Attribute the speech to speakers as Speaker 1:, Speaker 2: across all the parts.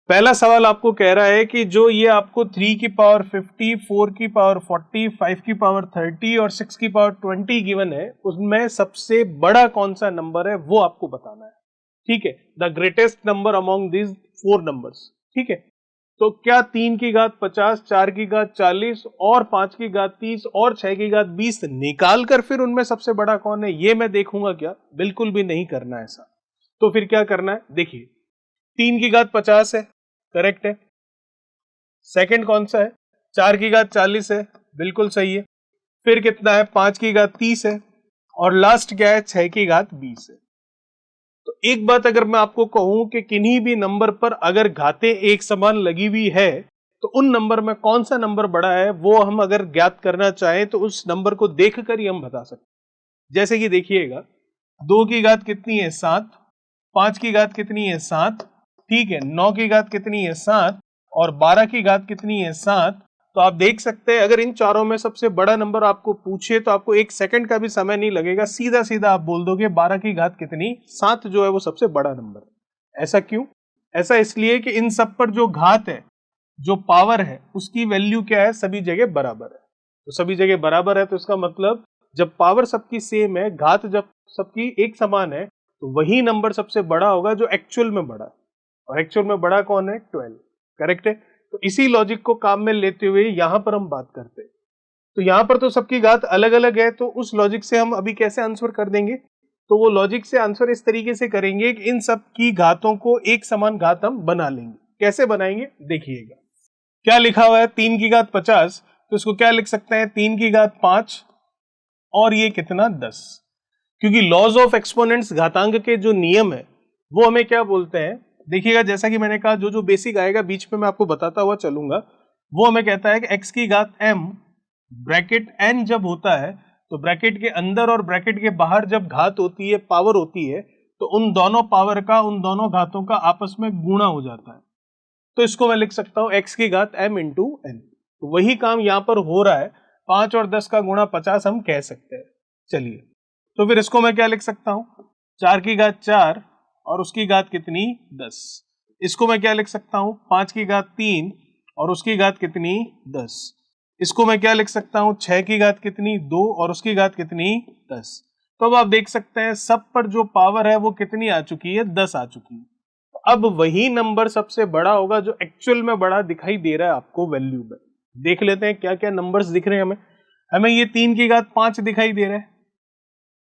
Speaker 1: पहला सवाल आपको कह रहा है कि जो ये आपको 3 की पावर 50, 4 की पावर 40, 5 की पावर 30 और 6 की पावर 20 गिवन है, उसमें सबसे बड़ा कौन सा नंबर है वो आपको बताना है। ठीक है, the greatest number among this 4 numbers. ठीक है, तो क्या 3 की घात 50, 4 की घात 40 और 5 की घात 30 और 6 की घात 20 निकाल कर फिर उनमें सबसे बड़ा कौन है ये मैं देखूंगा क्या? बिल्कुल भी नहीं करना ऐसा। तो फिर क्या करना है, देखिए 3 की घात 50 है, करेक्ट है। सेकंड कौन सा है? 4 की घात 40 है, बिल्कुल सही है। फिर कितना है? 5 की घात 30 है और लास्ट क्या है? 6 की घात 20 है। तो एक बात अगर मैं आपको कहूं कि किन्हीं भी नंबर पर अगर घातें एक समान लगी हुई है तो उन नंबर में कौन सा नंबर बड़ा है वो हम अगर ज्ञात करना चाहें तो उस नंबर को देखकर ही हम बता सकते। जैसे कि देखिएगा 2 की घात कितनी है? 7। 5 की घात कितनी है? 7। ठीक है, 9 की घात कितनी है? 7 और 12 की घात कितनी है? 7। तो आप देख सकते हैं अगर इन चारों में सबसे बड़ा नंबर आपको पूछे तो आपको 1 सेकंड का भी समय नहीं लगेगा, सीधा सीधा आप बोल दोगे 12 की घात कितनी? 7 जो है वो सबसे बड़ा नंबर है। ऐसा क्यों? ऐसा इसलिए कि इन सब पर जो घात है, जो पावर है, उसकी वैल्यू क्या है? सभी जगह बराबर है। तो सभी जगह बराबर है तो इसका मतलब जब पावर सबकी सेम है, घात जब सबकी एक समान है, तो वही नंबर सबसे बड़ा होगा जो एक्चुअल में बड़ा है। और एक्चुअल में बड़ा कौन है? 12। करेक्ट है। तो इसी लॉजिक को काम में लेते हुए यहां पर हम बात करते हैं। तो यहां पर तो सबकी घात अलग अलग है, तो उस लॉजिक से हम अभी कैसे आंसर कर देंगे? तो वो लॉजिक से आंसर इस तरीके से करेंगे कि इन सब की घातों को एक समान घात हम बना लेंगे। कैसे बनाएंगे देखिएगा। क्या लिखा हुआ है? 3 की घात 50, तो इसको क्या लिख सकते हैं? 3 की घात 5 और ये कितना? 10। क्योंकि लॉज ऑफ एक्सपोनेंट्स, घातांक के जो नियम है वो हमें क्या बोलते हैं? देखिएगा, जैसा कि मैंने कहा जो जो बेसिक आएगा बीच में मैं आपको बताता हुआ चलूंगा। वो हमें कहता है कि x की घात m ब्रैकेट n जब होता है तो ब्रैकेट के अंदर और ब्रैकेट के बाहर जब घात होती है, पावर होती है, तो उन दोनों पावर का, उन दोनों घातों का आपस में गुणा हो जाता है। तो इसको मैं लिख सकता हूं x की घात m इंटू n। तो वही काम यहां पर हो रहा है, 5 और 10 का गुणा 50 हम कह सकते हैं। चलिए, तो फिर इसको मैं क्या लिख सकता हूं? 4 की घात 4 और उसकी घात कितनी? 10। इसको मैं क्या लिख सकता हूं? 5 की घात 3 और उसकी घात कितनी? 10। इसको मैं क्या लिख सकता हूं? 6 की घात कितनी? 2 और उसकी घात कितनी? 10। तो अब आप देख सकते हैं सब पर जो पावर है वो कितनी आ चुकी है? 10 आ चुकी है। अब वही नंबर सबसे बड़ा होगा जो एक्चुअल में बड़ा दिखाई दे रहा है आपको वैल्यू में। देख लेते हैं क्या क्या नंबर्स दिख रहे हैं हमें। हमें ये 3 की घात 5 दिखाई दे रहा है।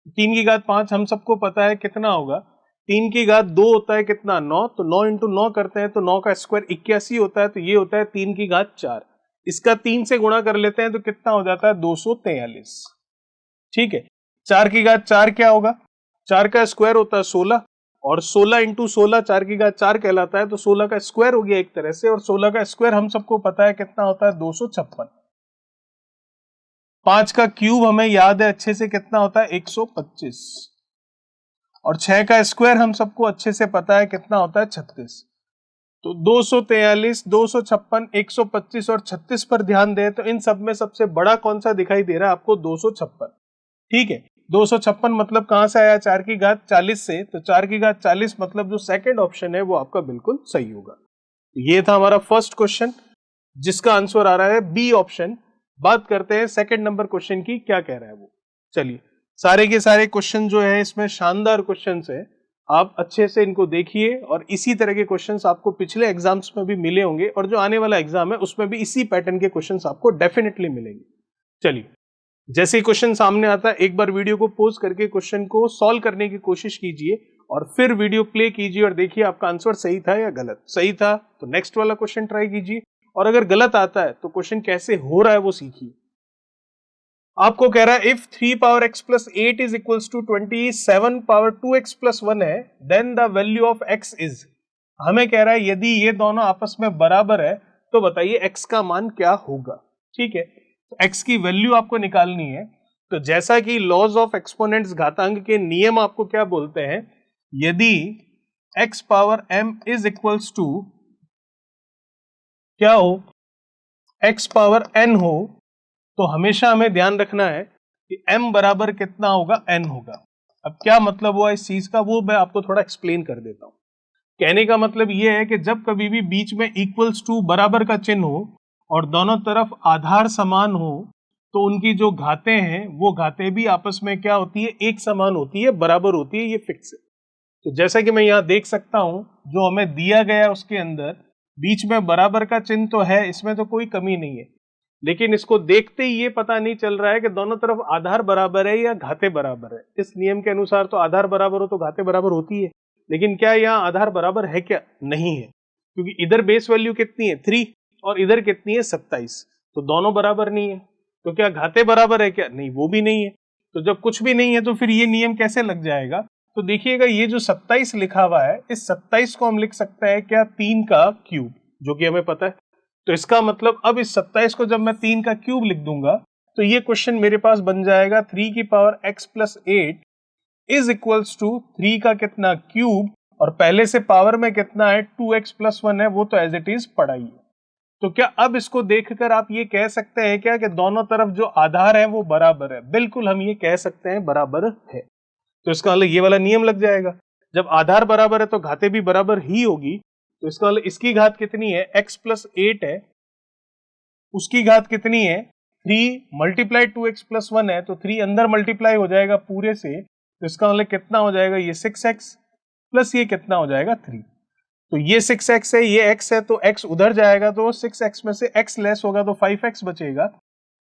Speaker 1: 3 की घात 5 हम सबको पता है कितना होगा? 3 की घात 2 होता है कितना? 9। तो 9 इंटू 9 करते हैं तो 9 का स्क्वायर 81 होता है, तो ये होता है 3 की घात 4। इसका 3 से गुणा कर लेते हैं तो कितना हो जाता है? 243। ठीक है, 4 की घात 4 क्या होगा? 4 का स्क्वायर होता है 16 और 16 इंटू 16 4 की घात 4 कहलाता है, तो 16 का स्क्वायर हो गया एक तरह से, और 16 का स्क्वायर हम सबको पता है कितना होता है? 256। 5 का क्यूब हमें याद है अच्छे से कितना होता है? 125। और 6 का स्क्वायर हम सबको अच्छे से पता है कितना होता है? 36। तो 243, 256, 125 और 36 पर ध्यान दें तो इन सब में सबसे बड़ा कौन सा दिखाई दे रहा है आपको? 256। ठीक है, 256 मतलब कहां से आया? 4 की घात 40 से, तो 4 की घात 40 मतलब जो सेकंड ऑप्शन है वो आपका बिल्कुल सही होगा। ये था हमारा फर्स्ट क्वेश्चन जिसका आंसर आ रहा है बी ऑप्शन। बात करते हैं सेकंड नंबर क्वेश्चन की, क्या कह रहा है वो। चलिए, सारे के सारे क्वेश्चन जो है इसमें शानदार क्वेश्चन है, आप अच्छे से इनको देखिए और इसी तरह के क्वेश्चंस आपको पिछले एग्जाम्स में भी मिले होंगे और जो आने वाला एग्जाम है उसमें भी इसी पैटर्न के क्वेश्चंस आपको डेफिनेटली मिलेंगे। चलिए, जैसे ही क्वेश्चन सामने आता है एक बार वीडियो को पॉज करके क्वेश्चन को सॉल्व करने की कोशिश कीजिए और फिर वीडियो प्ले कीजिए और देखिए आपका आंसर सही था या गलत। सही था तो नेक्स्ट वाला क्वेश्चन ट्राई कीजिए, और अगर गलत आता है तो क्वेश्चन कैसे हो रहा है वो सीखिए। आपको कह रहा है if 3 power x plus 8 is equals to 27 power 2x plus 1 है, then the value of x is. हमें कह रहा है यदि ये दोनों आपस में बराबर है तो बताइए x का मान क्या होगा। ठीक है, तो x की वैल्यू आपको निकालनी है। तो जैसा कि लॉज ऑफ एक्सपोनेंट्स, घातांक के नियम आपको क्या बोलते हैं, यदि x power m is equals to क्या हो? x पावर n हो, तो हमेशा हमें ध्यान रखना है कि m बराबर कितना होगा? n होगा। अब क्या मतलब हुआ इस चीज का वो मैं आपको थोड़ा एक्सप्लेन कर देता हूं। कहने का मतलब ये है कि जब कभी भी बीच में इक्वल्स टू बराबर का चिन्ह हो और दोनों तरफ आधार समान हो तो उनकी जो घातें हैं वो घातें भी आपस में क्या होती है, एक समान होती है, बराबर होती है, ये फिक्स है। तो जैसा कि मैं यहाँ देख सकता हूं जो हमें दिया गया उसके अंदर बीच में बराबर का चिन्ह तो है, इसमें तो कोई कमी नहीं है, लेकिन इसको देखते ही ये पता नहीं चल रहा है कि दोनों तरफ आधार बराबर है या घातें बराबर है। इस नियम के अनुसार तो आधार बराबर हो तो घातें बराबर होती है, लेकिन क्या यहाँ आधार बराबर है क्या? नहीं है, क्योंकि इधर बेस वैल्यू कितनी है 3 और इधर कितनी है 27, तो दोनों बराबर नहीं है। तो क्या घातें बराबर है क्या? नहीं, वो भी नहीं है। तो जब कुछ भी नहीं है तो फिर ये नियम कैसे लग जाएगा? तो देखिएगा ये जो 27 लिखा हुआ है, इस 27 को हम लिख सकते हैं क्या 3 का क्यूब, जो कि हमें पता है। तो इसका मतलब अब इस 27 को जब मैं 3 का क्यूब लिख दूंगा तो ये क्वेश्चन मेरे पास बन जाएगा 3 की power x plus 8 is equals to 3 का कितना क्यूब, और पहले से पावर में कितना है 2x प्लस 1 है, वो तो एज इट इज पढ़ा ही है। तो क्या अब इसको देखकर आप ये कह सकते हैं क्या कि दोनों तरफ जो आधार है वो बराबर है? बिल्कुल हम ये कह सकते हैं बराबर है। तो इसका मतलब ये वाला नियम लग जाएगा, जब आधार बराबर है तो घातें भी बराबर ही होगी। तो इसका मतलब इसकी घात कितनी है, x प्लस 8 है, उसकी घात कितनी है 3 मल्टीप्लाई 2x प्लस 1 है, तो 3 अंदर मल्टीप्लाई हो जाएगा पूरे से, तो इसका मतलब कितना हो जाएगा, ये 6x प्लस ये कितना हो जाएगा 3। तो ये 6x है, ये x है, तो x उधर जाएगा तो 6x में से x लेस होगा तो 5x बचेगा,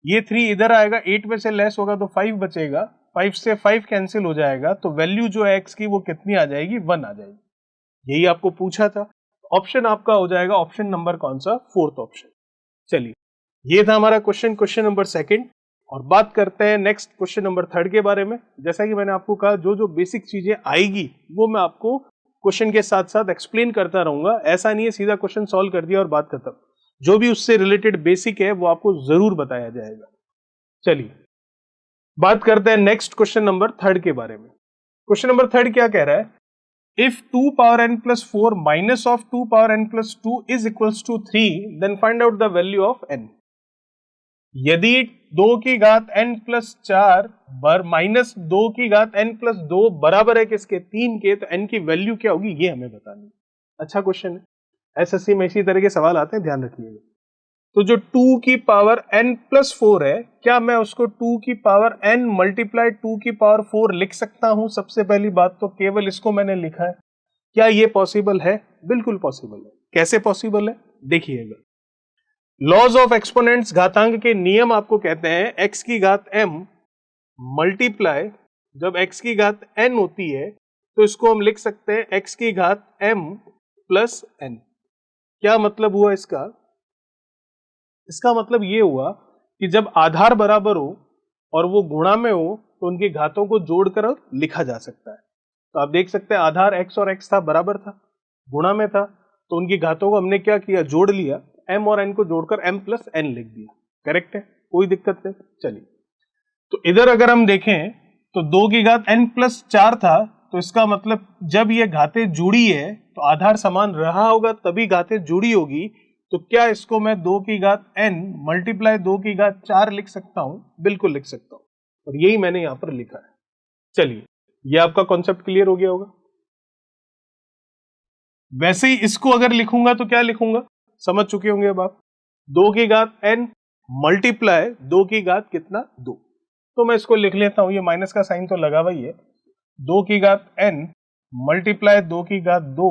Speaker 1: ये 3 इधर आएगा, 8 में से लेस होगा तो 5 बचेगा, 5 से 5 कैंसिल हो जाएगा, तो वैल्यू जो है x की वो कितनी आ जाएगी, 1 आ जाएगी। यही आपको पूछा था। ऑप्शन आपका हो जाएगा ऑप्शन नंबर कौन सा, 4th ऑप्शन। चलिए, ये था हमारा क्वेश्चन नंबर 2 और बात करते हैं नेक्स्ट क्वेश्चन नंबर 3 के बारे में। जैसा कि मैंने आपको कहा जो जो बेसिक चीजें आएगी वो मैं आपको क्वेश्चन के साथ साथ एक्सप्लेन करता रहूंगा। ऐसा नहीं है सीधा क्वेश्चन सॉल्व कर दिया और बात खत्म, जो भी उससे रिलेटेड बेसिक है वो आपको जरूर बताया जाएगा। चलिए बात करते हैं नेक्स्ट क्वेश्चन नंबर 3 के बारे में। क्वेश्चन नंबर 3 क्या कह रहा है, if 2 power n plus 4 minus of 2 power n plus 2 is equals to 3 then find out the value of n। यदि 2 की घात n प्लस 4 माइनस 2 की घात n प्लस 2 बराबर है किसके, 3 के, तो n की वैल्यू क्या होगी ये हमें बतानी है। अच्छा क्वेश्चन है, एसएससी में इसी तरह के सवाल आते हैं, ध्यान रखिएगा। तो जो 2 की पावर n प्लस 4 है, क्या मैं उसको 2 की पावर n मल्टीप्लाई 2 की पावर 4 लिख सकता हूं? सबसे पहली बात तो केवल इसको मैंने लिखा है, क्या ये पॉसिबल है? बिल्कुल पॉसिबल है। कैसे पॉसिबल है देखिएगा, लॉज ऑफ एक्सपोनेंट्स, घातांक के नियम आपको कहते हैं x की घात m मल्टीप्लाई, जब x की घात n होती है तो इसको हम लिख सकते हैं x की घात m प्लस n। क्या मतलब हुआ इसका? इसका मतलब ये हुआ कि जब आधार बराबर हो और वो गुणा में हो तो उनकी घातों को जोड़कर लिखा जा सकता है। तो आप देख सकते हैं आधार x और x था, बराबर था, गुणा में था, तो उनकी घातों को हमने क्या किया, जोड़ लिया, m और n को जोड़कर m प्लस n लिख दिया। करेक्ट है, कोई दिक्कत नहीं। चलिए, तो इधर अगर हम देखें तो 2 की घात n प्लस 4 था, तो इसका मतलब जब ये घातें जुड़ी है तो आधार समान रहा होगा तभी घातें जुड़ी होगी। तो क्या इसको मैं 2 की घात n मल्टीप्लाई 2 की घात 4 लिख सकता हूं? बिल्कुल लिख सकता हूं, और यही मैंने यहां पर लिखा है। चलिए, ये आपका कॉन्सेप्ट क्लियर हो गया होगा। वैसे ही इसको अगर लिखूंगा तो क्या लिखूंगा, समझ चुके होंगे अब आप। 2 की घात n मल्टीप्लाई 2 की घात कितना, 2। तो मैं इसको लिख लेता हूं, ये माइनस का साइन तो लगा हुआ ही है। 2 की घात n मल्टीप्लाई 2 की घात 2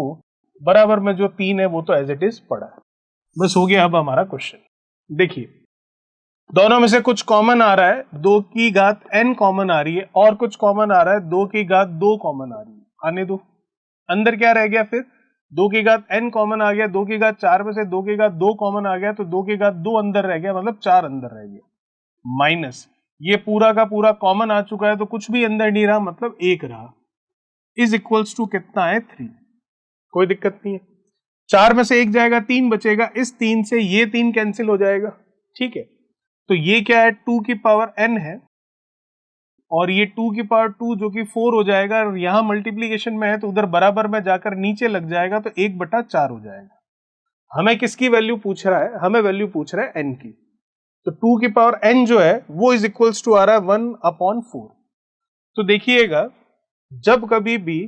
Speaker 1: बराबर में जो 3 है वो तो एज इट इज पड़ा है। बस हो गया अब हमारा क्वेश्चन। देखिए, दोनों में से कुछ कॉमन आ रहा है, 2 की घात n कॉमन आ रही है, और कुछ कॉमन आ रहा है, 2 की घात 2 कॉमन आ रही है। आने दो, अंदर क्या रह गया फिर, 2 की घात n कॉमन आ गया, 2 की घात 4 में से 2 की घात 2 कॉमन आ गया, तो 2 की घात 2 अंदर रह गया, मतलब 4 अंदर रह गया, माइनस ये पूरा का पूरा कॉमन आ चुका है तो कुछ भी अंदर नहीं रहा, मतलब 1 रहा, इज इक्वल्स टू कितना है, 3। कोई दिक्कत नहीं है, 4 में से 1 जाएगा, 3 बचेगा, इस 3 से ये 3 कैंसिल हो जाएगा। ठीक है, तो ये क्या है, 2 की पावर n है, और ये 2 की पावर 2 जो कि 4 हो जाएगा, और यहां मल्टीप्लीकेशन में है तो उधर बराबर में जाकर नीचे लग जाएगा, तो 1/4 हो जाएगा। हमें किसकी वैल्यू पूछ रहा है, हमें वैल्यू पूछ रहा है n की। तो 2 की पावर n जो है वो इज इक्वल्स टू आ रहा है 1/4। तो देखिएगा, जब कभी भी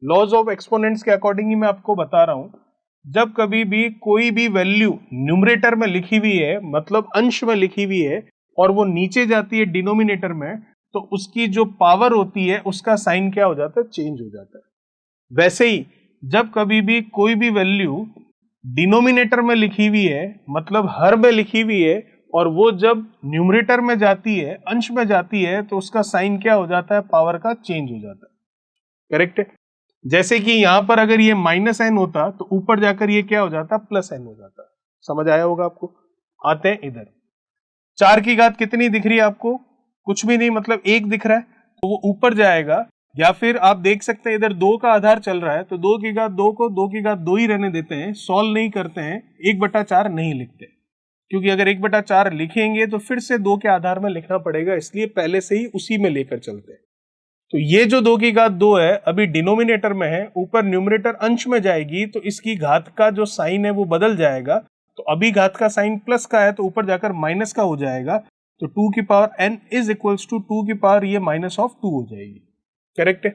Speaker 1: लॉज ऑफ एक्सपोनेंट्स के अकॉर्डिंग ही मैं आपको बता रहा हूं, जब कभी भी कोई भी वैल्यू न्यूमरेटर में लिखी हुई है, मतलब अंश में लिखी हुई है, और वो नीचे जाती है डिनोमिनेटर में, तो उसकी जो पावर होती है उसका साइन क्या हो जाता है, चेंज हो जाता है। वैसे ही जब कभी भी कोई भी वैल्यू डिनोमिनेटर में लिखी हुई है, मतलब हर में लिखी हुई है, और वो जब न्यूमरेटर में जाती है, अंश में जाती है, तो उसका साइन क्या हो जाता है, पावर का चेंज हो जाता है। करेक्ट है। जैसे कि यहां पर अगर ये -n होता तो ऊपर जाकर ये क्या हो जाता, +n हो जाता। समझ आया होगा आपको। आते हैं इधर, 4 की घात कितनी दिख रही है आपको, कुछ भी नहीं, मतलब 1 दिख रहा है, तो वो ऊपर जाएगा। या फिर आप देख सकते हैं इधर 2 का आधार चल रहा है, तो 2 की घात 2 को 2 की घात 2 ही रहने देते हैं, सॉल्व नहीं करते हैं, 1/4 नहीं लिखते, क्योंकि अगर 1/4 लिखेंगे तो फिर से 2 के आधार में लिखना पड़ेगा, इसलिए पहले से ही उसी में लेकर चलते हैं। तो ये जो 2 की घात 2 है अभी डिनोमिनेटर में है, ऊपर न्यूमरेटर अंश में जाएगी, तो इसकी घात का जो साइन है वो बदल जाएगा। तो अभी घात का साइन प्लस का है, तो ऊपर जाकर माइनस का हो जाएगा, तो 2 की power n is equals to 2 की पावर ये -2 हो जाएगी। करेक्ट है।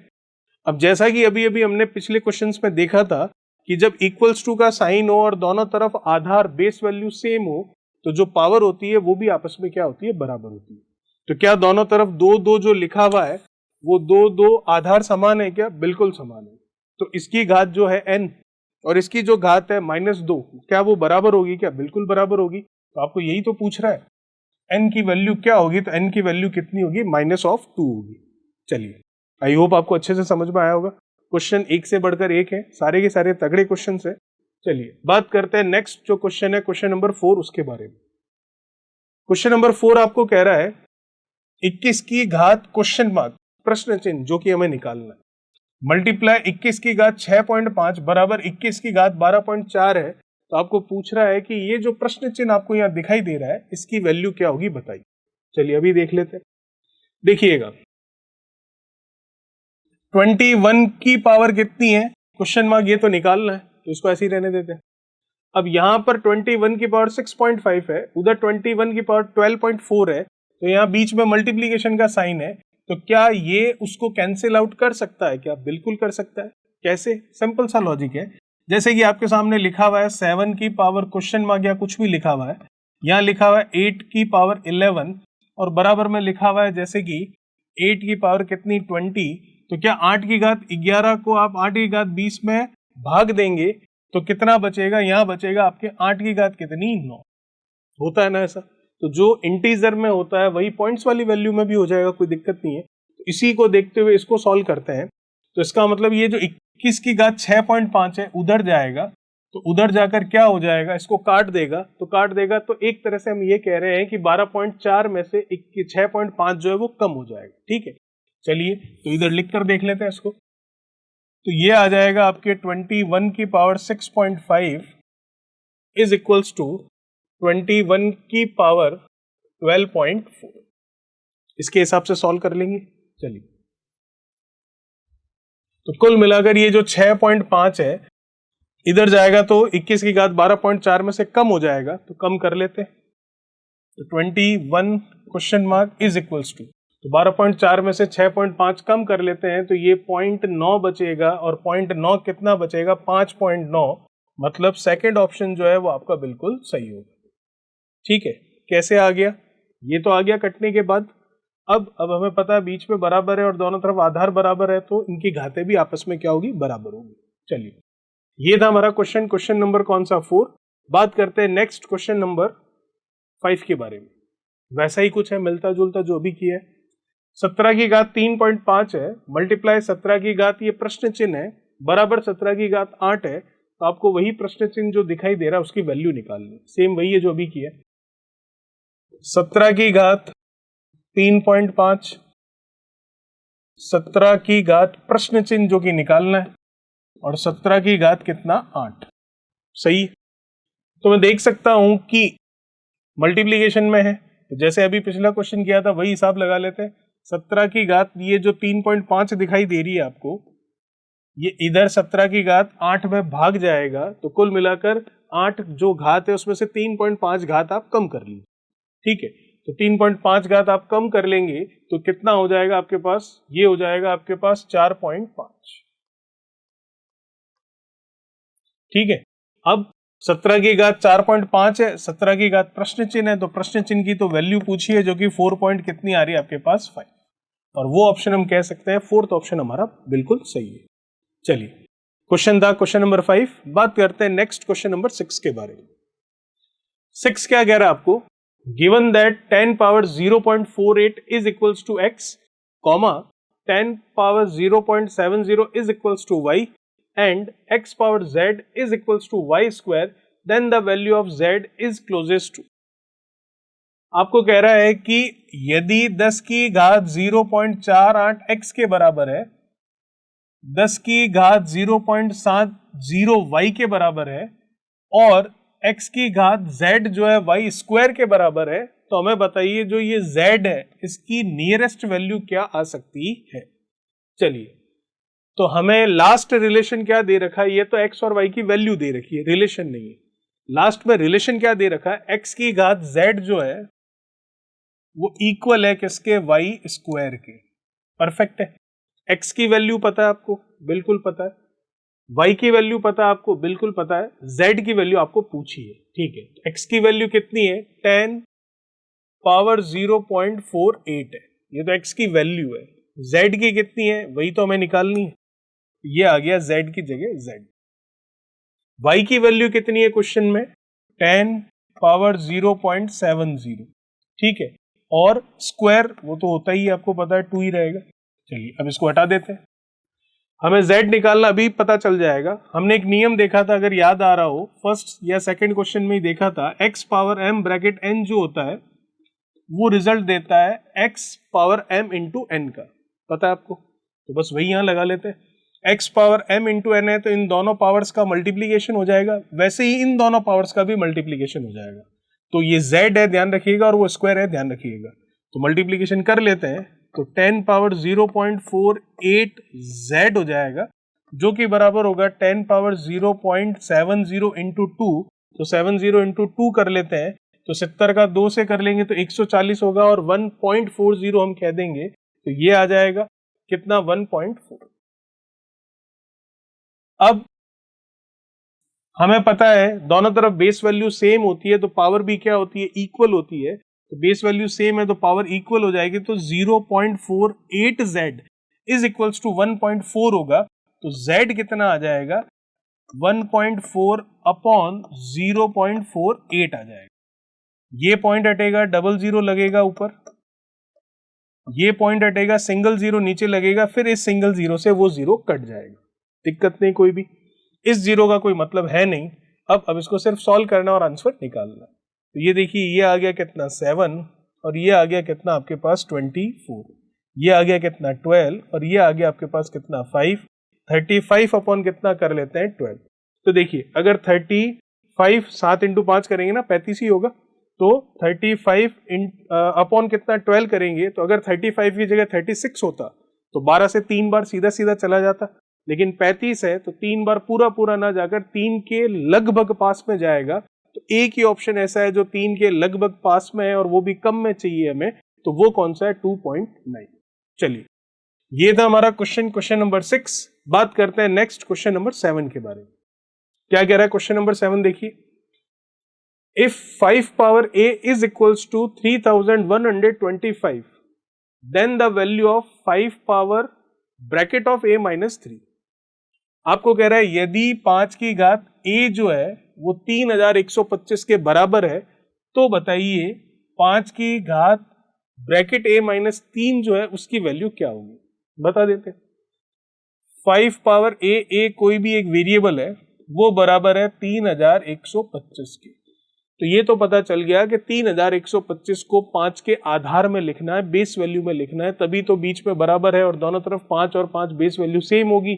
Speaker 1: अब जैसा कि अभी अभी हमने पिछले क्वेश्चंस में देखा था कि जब इक्वल्स टू का साइन हो और दोनों तरफ आधार बेस वैल्यू सेम हो, तो जो पावर होती है वो भी आपस में क्या होती है, बराबर होती है। तो क्या दोनों तरफ 2 जो लिखा हुआ है वो 2 आधार समान है क्या, बिल्कुल समान है। तो इसकी घात जो है n और इसकी जो घात है -2, क्या वो बराबर होगी क्या, बिल्कुल बराबर होगी। तो आपको यही तो पूछ रहा है, n की वैल्यू क्या होगी, तो n की वैल्यू कितनी होगी, -2 होगी। चलिए, आई होप आपको अच्छे से समझ में आया होगा। क्वेश्चन एक से बढ़कर एक है, सारे के सारे तगड़े क्वेश्चन है। चलिए बात करते हैं नेक्स्ट जो क्वेश्चन है, क्वेश्चन नंबर 4, उसके बारे में। क्वेश्चन नंबर 4 आपको कह रहा है 21 की घात क्वेश्चन मार्क प्रश्न चिन्ह, जो कि हमें निकालना है, मल्टीप्लाई 21 की घात 6.5 बराबर 21 की घात 12.4 है। तो आपको पूछ रहा है कि ये जो प्रश्न चिन्ह आपको यहाँ दिखाई दे रहा है, इसकी वैल्यू क्या होगी, बताइए। चलिए अभी देख लेते हैं। देखिएगा 21 की पावर कितनी है, क्वेश्चन मार्क, ये तो निकालना है, तो इसको ऐसे ही रहने देते हैं। अब यहां पर 21 की पावर 6.5 है, उधर 21 की पावर 12.4 है, तो यहाँ बीच में मल्टीप्लीकेशन का साइन है, तो क्या ये उसको कैंसिल आउट कर सकता है क्या, बिल्कुल कर सकता है। कैसे, सिंपल सा लॉजिक है। जैसे कि आपके सामने लिखा हुआ है 7 की पावर क्वेश्चन मार्क या कुछ भी लिखा हुआ है, यहाँ लिखा हुआ है 8 की पावर 11, और बराबर में लिखा हुआ है जैसे कि 8 की पावर कितनी, 20। तो क्या 8 की घात 11 को आप 8 की घात 20 में भाग देंगे तो कितना बचेगा, यहां बचेगा आपके 8 की घात कितनी, 9। होता है ना ऐसा। तो जो इंटीजर में होता है वही पॉइंट्स वाली वैल्यू में भी हो जाएगा, कोई दिक्कत नहीं है। तो इसी को देखते हुए इसको सॉल्व करते हैं। तो इसका मतलब ये जो 21 की घात 6.5 है उधर जाएगा, तो उधर जाकर क्या हो जाएगा, इसको काट देगा, तो काट देगा, तो एक तरह से हम ये कह रहे हैं कि 12.4 में से 6.5 जो है वो कम हो जाएगा। ठीक है, चलिए तो इधर लिख कर देख लेते हैं इसको। तो ये आ जाएगा आपके 21 की पावर 6.5 इज इक्वल्स टू 21 की पावर 12.4। इसके हिसाब से सॉल्व कर लेंगे। चलिए, तो कुल मिलाकर ये जो 6.5 है इधर जाएगा, तो 21 की घात 12.4 में से कम हो जाएगा, तो कम कर लेते हैं। तो 21 question mark is equals to, तो 12.4 में से 6.5 कम कर लेते हैं, तो ये 0.9 बचेगा, और 0.9 कितना बचेगा, 5.9। मतलब सेकंड ऑप्शन जो है वो आपका बिल्कुल सही होगा। ठीक है, कैसे आ गया, ये तो आ गया कटने के बाद। अब हमें पता है बीच में बराबर है और दोनों तरफ आधार बराबर है, तो इनकी घातें भी आपस में क्या होगी, बराबर होगी। चलिए, ये था हमारा क्वेश्चन नंबर कौन सा, 4। बात करते हैं नेक्स्ट क्वेश्चन नंबर 5 के बारे में। वैसा ही कुछ है, मिलता जुलता जो भी किया है। 17 की घात 3.5 है, मल्टीप्लाई 17 की घात, ये प्रश्न चिन्ह है, बराबर 17 की घात 8 है। तो आपको वही प्रश्न चिन्ह जो दिखाई दे रहा है उसकी वैल्यू निकालनी, सेम वही है जो अभी किया है। 17 की घात 3.5, 17 की घात प्रश्न चिन्ह जो कि निकालना है, और 17 की घात कितना, 8। सही। तो मैं देख सकता हूं कि मल्टीप्लीकेशन में है, तो जैसे अभी पिछला क्वेश्चन किया था वही हिसाब लगा लेते हैं। 17 की घात, ये जो 3.5 दिखाई दे रही है आपको, ये इधर 17 की घात 8 में भाग जाएगा, तो कुल मिलाकर 8 जो घात है उसमें से 3.5 घात आप कम कर लीजिए। ठीक है, तो 3.5 घात आप कम कर लेंगे तो कितना हो जाएगा आपके पास, ये हो जाएगा आपके पास 4.5। ठीक है। अब 17 की घात 4.5 है, 17 की घात प्रश्न चिन्ह है, तो प्रश्न चिन्ह की तो वैल्यू पूछी है जो कि 4 पॉइंट कितनी आ रही है आपके पास 5, और वो ऑप्शन हम कह सकते हैं फोर्थ ऑप्शन हमारा बिल्कुल सही है। चलिए, क्वेश्चन था क्वेश्चन नंबर 5। बात करते हैं नेक्स्ट क्वेश्चन नंबर 6 के बारे में। 6 क्या कह रहा है आपको, given that 10 power 0.48 is equals to x, comma 10 power 0.70 is equals to y and x power z is equals to y square, then the value of z is closest to। आपको कह रहा है कि यदि 10 की घात 0.48 x के बराबर है, 10 की घात 0.70 y के बराबर है, और x की घात z जो है y स्क्वायर के बराबर है, तो हमें बताइए जो ये z है इसकी नियरेस्ट वैल्यू क्या आ सकती है। चलिए, तो हमें लास्ट रिलेशन क्या दे रखा है, ये तो x और y की वैल्यू दे रखी है, रिलेशन नहीं है। लास्ट में रिलेशन क्या दे रखा है, x की घात z जो है वो इक्वल है किसके, y स्क्वायर के। परफेक्ट है। x की वैल्यू पता है आपको, बिल्कुल पता है, y की वैल्यू पता है आपको, बिल्कुल पता है, z की वैल्यू आपको पूछी है। ठीक है, x की वैल्यू कितनी है, 10 पावर 0.48 है, ये तो x की वैल्यू है। z की कितनी है वही तो हमें निकालनी है, ये आ गया z की जगह z। y की वैल्यू कितनी है क्वेश्चन में, 10 पावर 0.70, ठीक है, और स्क्वायर वो तो होता ही है, आपको पता है 2 ही रहेगा। चलिए, अब इसको हटा देते हैं, हमें z निकालना अभी पता चल जाएगा। हमने एक नियम देखा था, अगर याद आ रहा हो, फर्स्ट या सेकंड क्वेश्चन में ही देखा था, x power m bracket n जो होता है वो रिजल्ट देता है x power m into n का, पता है आपको, तो बस वही यहां लगा लेते हैं। x power m into n है तो इन दोनों पावर्स का मल्टीप्लीकेशन हो जाएगा, वैसे ही इन दोनों पावर्स का भी मल्टीप्लीकेशन हो जाएगा। तो ये z है ध्यान रखिएगा, और वो स्क्वायर है ध्यान रखिएगा, तो मल्टीप्लीकेशन कर लेते हैं, तो 10 पावर 0.48 z हो जाएगा, जो कि बराबर होगा 10 पावर 0.70 इंटू 2, तो 70 इंटू 2 कर लेते हैं, तो 70 का 2 से कर लेंगे तो 140 होगा, और 1.40 हम कह देंगे, तो ये आ जाएगा कितना, 1.4। अब हमें पता है दोनों तरफ बेस वैल्यू सेम होती है, तो पावर भी क्या होती है, इक्वल होती है, तो बेस वैल्यू सेम है तो पावर इक्वल हो जाएगी, तो 0.48z इज इक्वल्स टू 1.4 होगा, तो z कितना आ जाएगा, 1.4 अपॉन 0.48 आ जाएगा। ये पॉइंट हटेगा, डबल जीरो लगेगा ऊपर, ये पॉइंट हटेगा, सिंगल जीरो नीचे लगेगा, फिर इस सिंगल जीरो से वो जीरो कट जाएगा, दिक्कत नहीं कोई भी, इस जीरो का कोई मतलब है नहीं। अब इसको सिर्फ सॉल्व करना और आंसर निकालना। तो ये देखिए, ये आ गया कितना 7, और ये आ गया कितना आपके पास 24, ये आ गया कितना 12, और ये आ गया आपके पास कितना 5, 35 अपॉन कितना कर लेते हैं 12। तो देखिए, अगर 35 7 इंटू 5 करेंगे ना 35 ही होगा, तो 35 अपॉन कितना 12 करेंगे, तो अगर 35 की जगह 36 होता तो 12 से 3 बार सीधा सीधा चला जाता, लेकिन 35 है तो 3 बार पूरा पूरा ना जाकर 3 के लगभग पास में जाएगा, तो एक ही ऑप्शन ऐसा है जो 3 के लगभग पास में है और वो भी कम में चाहिए हमें, तो वो कौन सा है, 2.9। चलिए, ये था हमारा क्वेश्चन नंबर 6। बात करते हैं नेक्स्ट क्वेश्चन नंबर 7 के बारे में। क्या कह रहा है क्वेश्चन नंबर 7, देखिए, if 5 power a is equals to 3125, then the value of 5 power bracket of a minus 3। आपको कह रहा है यदि 5 की घात a जो है वो 3125 के बराबर है, तो बताइए 5 की घात ब्रैकेट a माइनस 3 जो है उसकी वैल्यू क्या होगी, बता देते हैं। 5 पावर a कोई भी एक वेरिएबल है, वो बराबर है 3125 के, तो ये तो पता चल गया कि 3125 को 5 के आधार में लिखना है, बेस वैल्यू में लिखना है, तभी तो बीच में बराबर है और दोनों तरफ 5 और 5 बेस वैल्यू सेम होगी,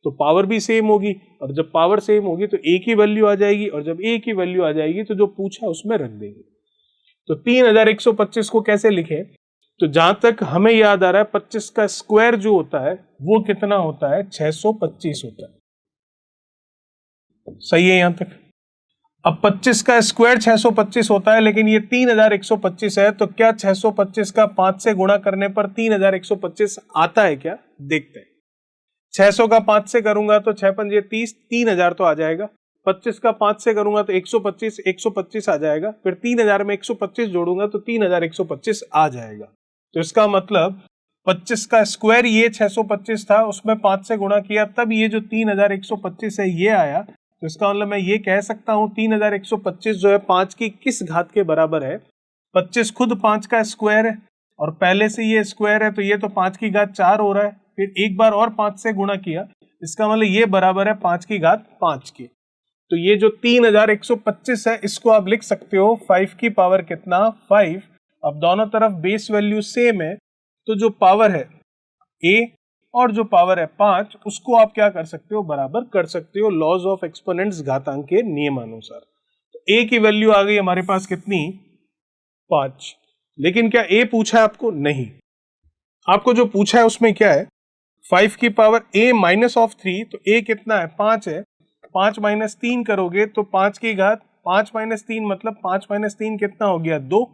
Speaker 1: तो पावर भी सेम होगी, और जब पावर सेम होगी तो एक ही वैल्यू आ जाएगी, और जब एक ही वैल्यू आ जाएगी तो जो पूछा उसमें रख देंगे। तो 3125 को कैसे लिखें, तो जहां तक हमें याद आ रहा है 25 का स्क्वायर जो होता है वो कितना होता है, 625 होता है, सही है यहां तक। अब 25 का स्क्वायर 625 होता है, लेकिन ये 3125 है, तो क्या 625 का 5 से गुणा करने पर 3125 आता है क्या, देखते हैं। 600 का 5 से करूंगा तो 6 पंजे 30, 3000 तो आ जाएगा, 25 का 5 से करूंगा तो 125, 125 आ जाएगा, फिर 3000 में 125 जोड़ूंगा तो 3125 आ जाएगा। तो इसका मतलब 25 का स्क्वायर ये 625 था, उसमें 5 से गुणा किया तब ये जो 3125 है ये आया। तो इसका मतलब मैं ये कह सकता हूं 3125 जो है 5 की किस घात के बराबर है? 25 खुद 5 का स्क्वायर है और पहले से ये स्क्वायर है तो ये तो 5 की घात 4 हो रहा है, फिर एक बार और 5 से गुणा किया, इसका मतलब ये बराबर है 5 की घात 5 के। तो ये जो 3125 है इसको आप लिख सकते हो 5 की पावर कितना? 5। अब दोनों तरफ बेस वैल्यू सेम है तो जो पावर है a और जो पावर है 5 उसको आप क्या कर सकते हो? बराबर कर सकते हो लॉज ऑफ एक्सपोनेंट्स घातांक के नियमानुसार। तो a की वैल्यू आ गई हमारे पास कितनी? 5। लेकिन क्या a पूछा है आपको? नहीं, आपको जो पूछा है उसमें क्या है? 5 की पावर a माइनस ऑफ 3, तो a कितना है? 5 है। 5 माइनस 3 करोगे तो 5 की घात 5 माइनस 3 मतलब 5 माइनस 3 कितना हो गया? 2।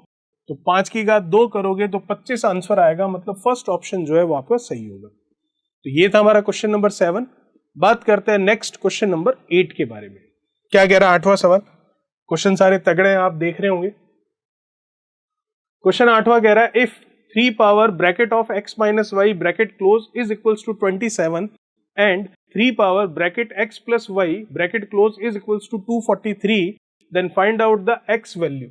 Speaker 1: तो 5 की घात 2 करोगे तो 25 आंसर आएगा, मतलब फर्स्ट ऑप्शन जो है वो आपका सही होगा। तो ये था हमारा क्वेश्चन नंबर 7। बात करते हैं नेक्स्ट क्वेश्चन नंबर 8 के बारे में। क्या कह रहा है 8वां सवाल? क्वेश्चन सारे तगड़े हैं, आप देख रहे होंगे। क्वेश्चन 8वां कह रहा है if 3 power bracket of x minus y bracket close is equals to 27 and 3 power bracket x plus y bracket close is equals to 243, then find out the x value.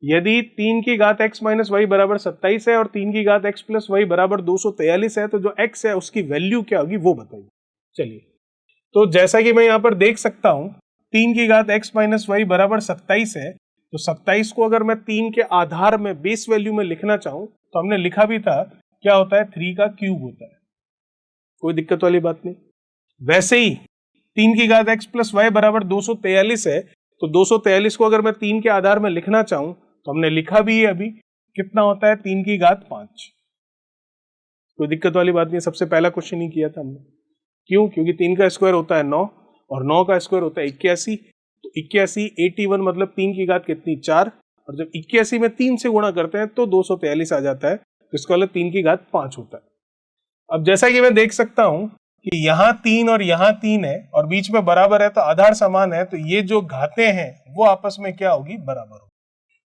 Speaker 1: यदि 3 की घात x माइनस वाई बराबर 27 है और 3 की घात x plus Y बराबर 243 है तो जो x है उसकी वैल्यू क्या होगी वो बताइए। चलिए, तो जैसा कि मैं यहां पर देख सकता हूं 3 की घात x माइनस वाई बराबर 27 है, तो 27 को अगर मैं 3 के आधार में बेस वैल्यू में लिखना चाहूं तो हमने लिखा भी था क्या होता है? 3 का क्यूब होता है, कोई दिक्कत वाली बात नहीं। वैसे ही 3 की घात x प्लस वाई बराबर 243 है, तो 243 को अगर मैं 3 के आधार में लिखना चाहूं तो हमने लिखा भी है अभी कितना होता है? 3 की घात 5। कोई दिक्कत वाली बात नहीं, सबसे पहला क्वेश्चन ही किया था हमने। क्यों? क्योंकि 3 का स्क्वायर होता है 9 और 9 का स्क्वायर होता है 81। तो 81 81 मतलब 3 की घात कितनी? 4। और जब 81 में 3 से गुणा करते हैं तो 243 आ जाता है, तो इसका मतलब 3 की घात 5 होता है। अब जैसा कि मैं देख सकता हूं कि यहां 3 और यहां 3 है और बीच में बराबर है तो आधार समान है, तो ये जो घातें हैं वो आपस में क्या होगी? बराबर होगी।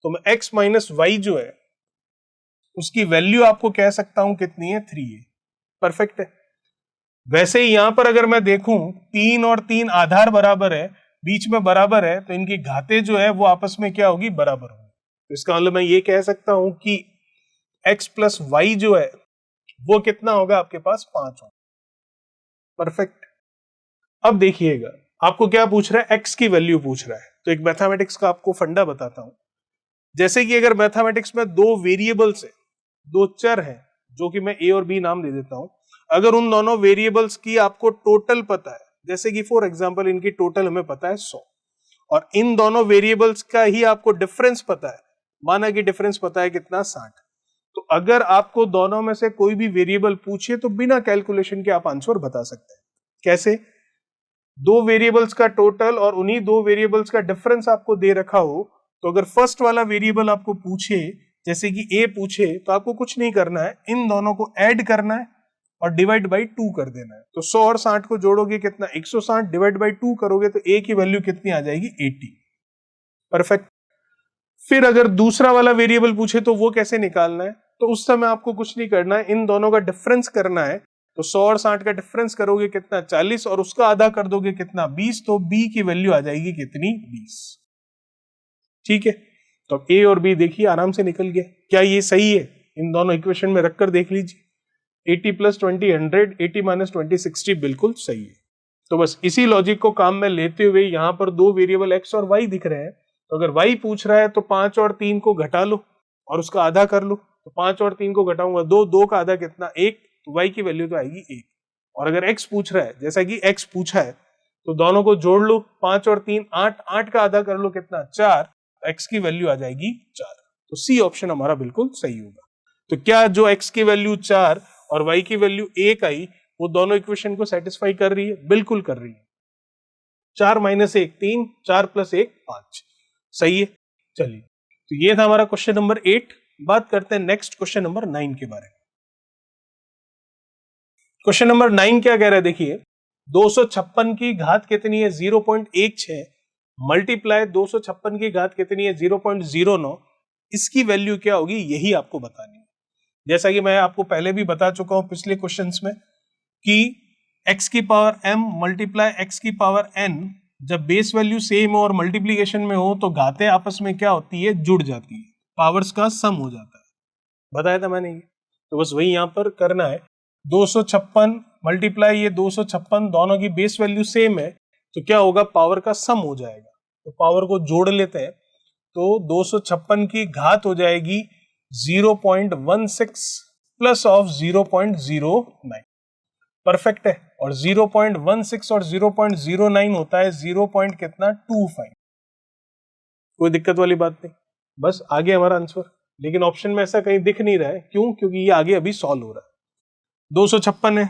Speaker 1: तो मैं x माइनस वाई जो है उसकी वैल्यू आपको कह सकता हूं कितनी है? 3 है। परफेक्ट है। वैसे ही यहां पर अगर मैं देखूं 3 और 3 आधार बराबर है, बीच में बराबर है, तो इनकी घातें जो है वो आपस में क्या होगी? बराबर होगी। तो इसका मतलब मैं ये कह सकता हूं कि x प्लस वाई जो है वो कितना होगा आपके पास? 5 होगा। परफेक्ट। अब देखिएगा आपको क्या पूछ रहा है? x की वैल्यू पूछ रहा है। तो एक मैथमेटिक्स का आपको फंडा बताता हूं। जैसे कि अगर मैथमेटिक्स में दो वेरिएबल्स है, दो चर है, जो कि मैं a और b नाम दे देता हूं, अगर उन दोनों वेरिएबल्स की आपको टोटल पता है, जैसे कि फॉर एग्जांपल इनकी टोटल हमें पता है 100 और इन दोनों वेरिएबल्स का ही आपको डिफरेंस पता है, माना कि डिफरेंस पता है कितना? 60। तो अगर आपको दोनों में से कोई भी वेरिएबल पूछे तो बिना कैलकुलेशन के आप आंसर बता सकते हैं। कैसे? दो वेरिएबल्स का टोटल और उन्हीं दो वेरिएबल्स का डिफरेंस आपको दे रखा हो, तो अगर फर्स्ट वाला वेरिएबल आपको पूछे, जैसे कि a पूछे, तो आपको कुछ नहीं करना है, इन दोनों को ऐड करना है और डिवाइड बाई 2 कर देना है। तो 100 और 60 को जोड़ोगे कितना? 160 डिवाइड बाई 2 करोगे तो a की वैल्यू कितनी आ जाएगी? 80। परफेक्ट। फिर अगर दूसरा वाला वेरिएबल पूछे तो वो कैसे निकालना है? तो उस समय आपको कुछ नहीं करना है, इन दोनों का डिफरेंस करना है। तो 100 और 60 का डिफरेंस करोगे कितना? 40 और उसका आधा कर दोगे कितना? 20। तो b की वैल्यू आ जाएगी कितनी? 20। ठीक है, तो अब a और b देखिए आराम से निकल गया। क्या ये सही है? इन दोनों इक्वेशन में रखकर देख लीजिए। 80 प्लस 20 100, 80 माइनस 20 60, बिल्कुल सही है। तो बस इसी लॉजिक को काम में लेते हुए यहां पर दो वेरिएबल x और y दिख रहे हैं, तो अगर y पूछ रहा है तो 5 और 3 को घटा लो और उसका आधा कर लो। तो 5 और 3 को घटाऊंगा 2, 2 का आधा कितना? 1। तो y की वैल्यू तो आएगी 1। और अगर x पूछ रहा है, जैसा कि x पूछा है, तो दोनों को जोड़ लो, 5 और 3 8, 8 का आधा कर लो कितना? 4। x की वैल्यू आ जाएगी 4। तो सी ऑप्शन हमारा बिल्कुल सही होगा। तो क्या जो x की वैल्यू 4 और y की वैल्यू 1 आई वो दोनों इक्वेशन को सेटिस्फाई कर रही है? बिल्कुल कर रही है। 4 माइनस 1 3, 4 प्लस 1 5। सही है। चलिए, तो ये था हमारा क्वेश्चन नंबर 8। बात करते हैं नेक्स्ट क्वेश्चन नंबर 9 के बारे में। क्वेश्चन नंबर 9 क्या कह रहा है? देखिए, 256 की घात कितनी है 0.16 मल्टीप्लाई 256 की घात कितनी है 0.09, इसकी वैल्यू क्या होगी यही आपको बतानी है। जैसा कि मैं आपको पहले भी बता चुका हूं पिछले क्वेश्चंस में कि x की पावर m मल्टीप्लाई x की पावर n जब बेस वैल्यू सेम हो और मल्टीप्लीकेशन में हो तो घातें आपस में क्या होती है, जुड़ जाती है, पावर्स का सम हो जाता है, बताया था मैंने ये। तो बस वही यहां पर करना है, 256 मल्टीप्लाई ये 256 दोनों की बेस वैल्यू सेम है तो क्या होगा, पावर का सम हो जाएगा। तो पावर को जोड़ लेते हैं तो 256 की घात हो जाएगी 0.16 प्लस ऑफ 0.09, परफेक्ट है। और 0.16 और 0.09 होता है 0. कितना 25, कोई दिक्कत वाली बात नहीं, बस आगे हमारा आंसर। लेकिन ऑप्शन में ऐसा कहीं दिख नहीं रहा है, क्यों, क्योंकि ये आगे अभी सॉल्व हो रहा है। 256 है,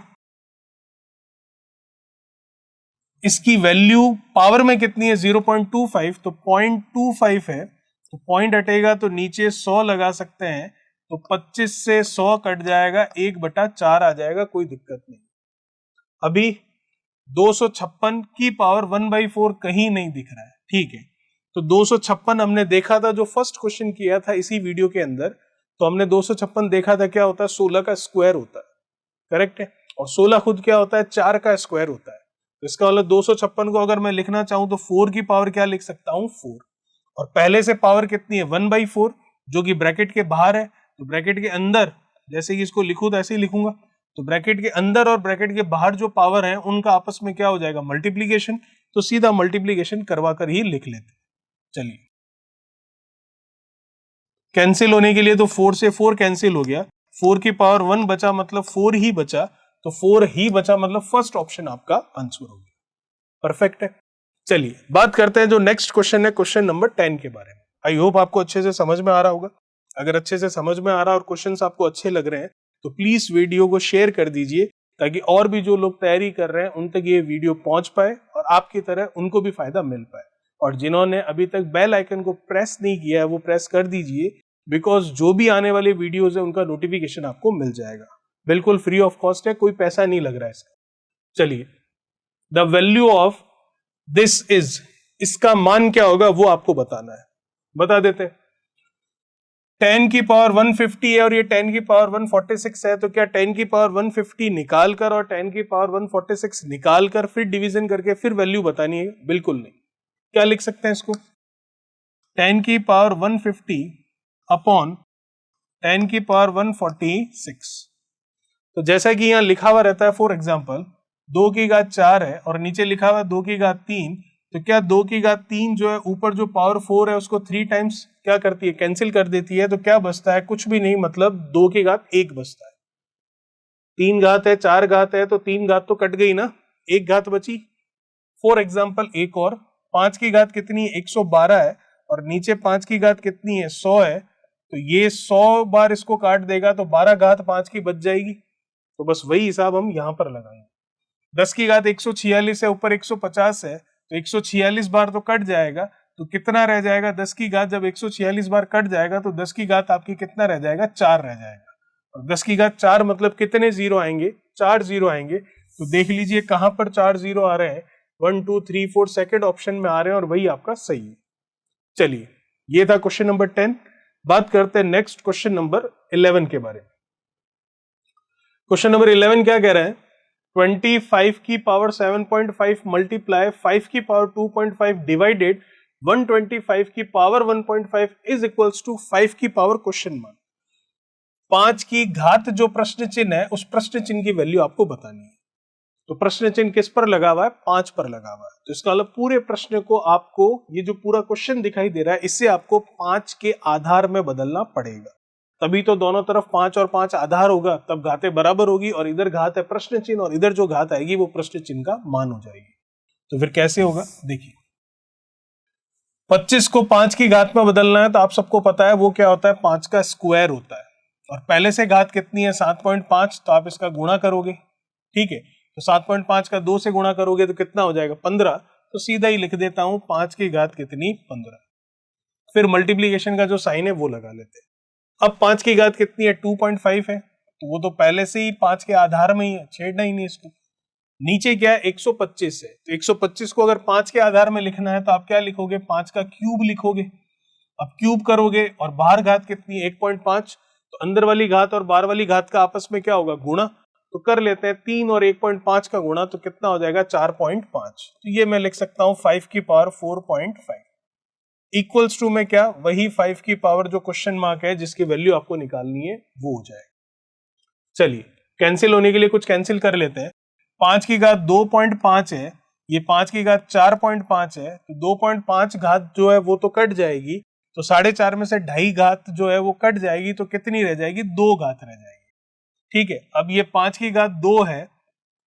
Speaker 1: इसकी वैल्यू पावर में कितनी है 0.25, तो 0.25 है, तो पॉइंट हटेगा तो नीचे 100 लगा सकते हैं, तो 25 से 100 कट जाएगा, 1/4 आ जाएगा, कोई दिक्कत नहीं। अभी 256 की पावर 1/4 कहीं नहीं दिख रहा है, ठीक है। तो 256 हमने देखा था जो फर्स्ट क्वेश्चन किया था इसी वीडियो के अंदर, तो हमने 256 देखा था क्या होता है, 16 का स्क्वायर होता है, करेक्ट है। और 16 खुद क्या होता है, 4 का स्क्वायर होता है। तो इसका मतलब 256 को अगर मैं लिखना चाहूं तो 4 की पावर क्या लिख सकता हूं, 4। और पहले से पावर कितनी है 1/4, जो कि ब्रैकेट के बाहर है, तो ब्रैकेट के अंदर जैसे कि इसको लिखूं तो ऐसे ही लिखूंगा, तो ब्रैकेट के अंदर और ब्रैकेट के बाहर जो पावर है उनका आपस में क्या हो जाएगा, मल्टीप्लीकेशन। तो सीधा मल्टीप्लीकेशन करवा कर ही लिख लेते। चलिए, कैंसिल होने के लिए तो 4 से 4 कैंसिल हो गया, 4 की पावर 1 बचा, मतलब 4 ही बचा, तो 4 ही बचा, मतलब फर्स्ट ऑप्शन आपका आंसर हो गया, परफेक्ट है। चलिए बात करते हैं जो नेक्स्ट क्वेश्चन है, क्वेश्चन नंबर 10 के बारे में। आई होप आपको अच्छे से समझ में आ रहा होगा। अगर अच्छे से समझ में आ रहा और क्वेश्चंस आपको अच्छे लग रहे हैं तो प्लीज वीडियो को शेयर कर दीजिए, ताकि और भी जो लोग तैयारी कर रहे हैं उन तक ये वीडियो पहुंच पाए और आपकी तरह उनको भी फायदा मिल पाए। और जिन्होंने अभी तक बेल आइकन को प्रेस नहीं किया है वो प्रेस कर दीजिए, बिकॉज जो भी आने वाले वीडियोज है उनका नोटिफिकेशन आपको मिल जाएगा, बिल्कुल फ्री ऑफ कॉस्ट है, कोई पैसा नहीं लग रहा है इसका। चलिए, the value of this is, इसका मान क्या होगा वो आपको बताना है, बता देते हैं। 10 की पावर 150 है और ये 10 की पावर 146 है, तो क्या 10 की पावर 150 निकाल कर और 10 की पावर 146 निकाल कर फिर डिवीजन करके फिर वैल्यू बतानी है, बिल्कुल नहीं। क्या लिख सकते हैं इसको, 10 की पावर 150 अपॉन 10 की पावर 146। तो जैसा कि यहां लिखा हुआ रहता है, फॉर एग्जाम्पल 2 की घात 4 है और नीचे लिखा हुआ 2 की घात 3, तो क्या 2 की घात 3 जो है ऊपर जो पावर 4 है उसको 3 टाइम्स क्या करती है, कैंसिल कर देती है, तो क्या बचता है, कुछ भी नहीं, मतलब 2 की घात 1 बचता है। 3 घात है, 4 घात है, तो 3 घात तो कट गई ना, 1 घात बची। फॉर एग्जाम्पल एक और, 5 की घात कितनी है 112 है और नीचे 5 की घात कितनी है 100 है, तो ये 100 बार इसको काट देगा तो 12 घात 5 की बच जाएगी। तो बस वही हिसाब हम यहां पर लगाएंगे। 10 की घात 146 है, ऊपर 150 है, तो 146 बार तो कट जाएगा, तो कितना रह जाएगा, 10 की घात जब 146 बार कट जाएगा तो 10 की घात आपकी कितना रह जाएगा, 4 रह जाएगा। और 10 की घात 4 मतलब कितने जीरो आएंगे, 4 जीरो आएंगे। तो देख लीजिए कहां पर 4 जीरो आ रहे हैं, 1 2 3 4 सेकेंड ऑप्शन में आ रहे हैं और वही आपका सही है। चलिए, ये था क्वेश्चन नंबर 10। बात करते हैं नेक्स्ट क्वेश्चन नंबर 11 के बारे में। क्वेश्चन नंबर 11 क्या कह रहे हैं, 25 की पावर 7.5 मल्टीप्लाई 5 की पावर 2.5 डिवाइडेड 125 की पावर 1.5 इज इक्वल्स टू 5 की पावर क्वेश्चन मार्क। 5 की घात जो प्रश्न चिन्ह है उस प्रश्न चिन्ह की वैल्यू आपको बतानी है। तो प्रश्न चिन्ह किस पर लगा हुआ है, 5 पर लगा हुआ है, तो इसका मतलब पूरे प्रश्न को आपको, ये जो पूरा क्वेश्चन दिखाई दे रहा है इससे आपको 5 के आधार में बदलना पड़ेगा, तभी तो दोनों तरफ 5 और 5 आधार होगा, तब घातें बराबर होगी, और इधर घात है प्रश्न चिन्ह और इधर जो घात आएगी वो प्रश्न चिन्ह का मान हो जाएगी। तो फिर कैसे होगा, देखिए 25 को 5 की घात में बदलना है, तो आप सबको पता है वो क्या होता है, 5 का स्क्वायर होता है, और पहले से घात कितनी है 7.5, तो आप इसका गुणा करोगे, ठीक है, तो 7.5 का 2 से गुणा करोगे तो कितना हो जाएगा 15, तो सीधा ही लिख देता हूं 5 की घात कितनी 15, फिर मल्टीप्लीकेशन का जो साइन है वो लगा लेते हैं। अब 5 की घात कितनी है 2.5 है, तो वो तो पहले से ही 5 के आधार में ही है, छेड़ना ही नहीं इसको, नीचे क्या है 125 है, तो 125 को अगर 5 के आधार में लिखना है तो आप क्या लिखोगे, 5 का क्यूब लिखोगे। अब क्यूब करोगे और बाहर घात कितनी है 1.5, तो अंदर वाली घात और बाहर वाली घात का आपस में क्या होगा, गुणा। तो कर लेते हैं 3 और 1.5 का गुणा, तो कितना हो जाएगा 4.5। तो ये मैं लिख सकता हूं 5 की पावर 4.5 इक्वल्स टू में क्या, वही 5 की पावर जो क्वेश्चन मार्क है जिसकी वैल्यू आपको निकालनी है वो हो जाएगा। चलिए कैंसिल होने के लिए कुछ कैंसिल कर लेते हैं। 5 की घात 2.5 है, ये 5 की घात 4.5 है, तो 2.5 घात जो है वो तो कट जाएगी, तो 4.5 में से 2.5 घात जो है वो कट जाएगी, तो कितनी रह जाएगी, 2 घात रह जाएगी। ठीक है, अब ये 5 की घात 2 है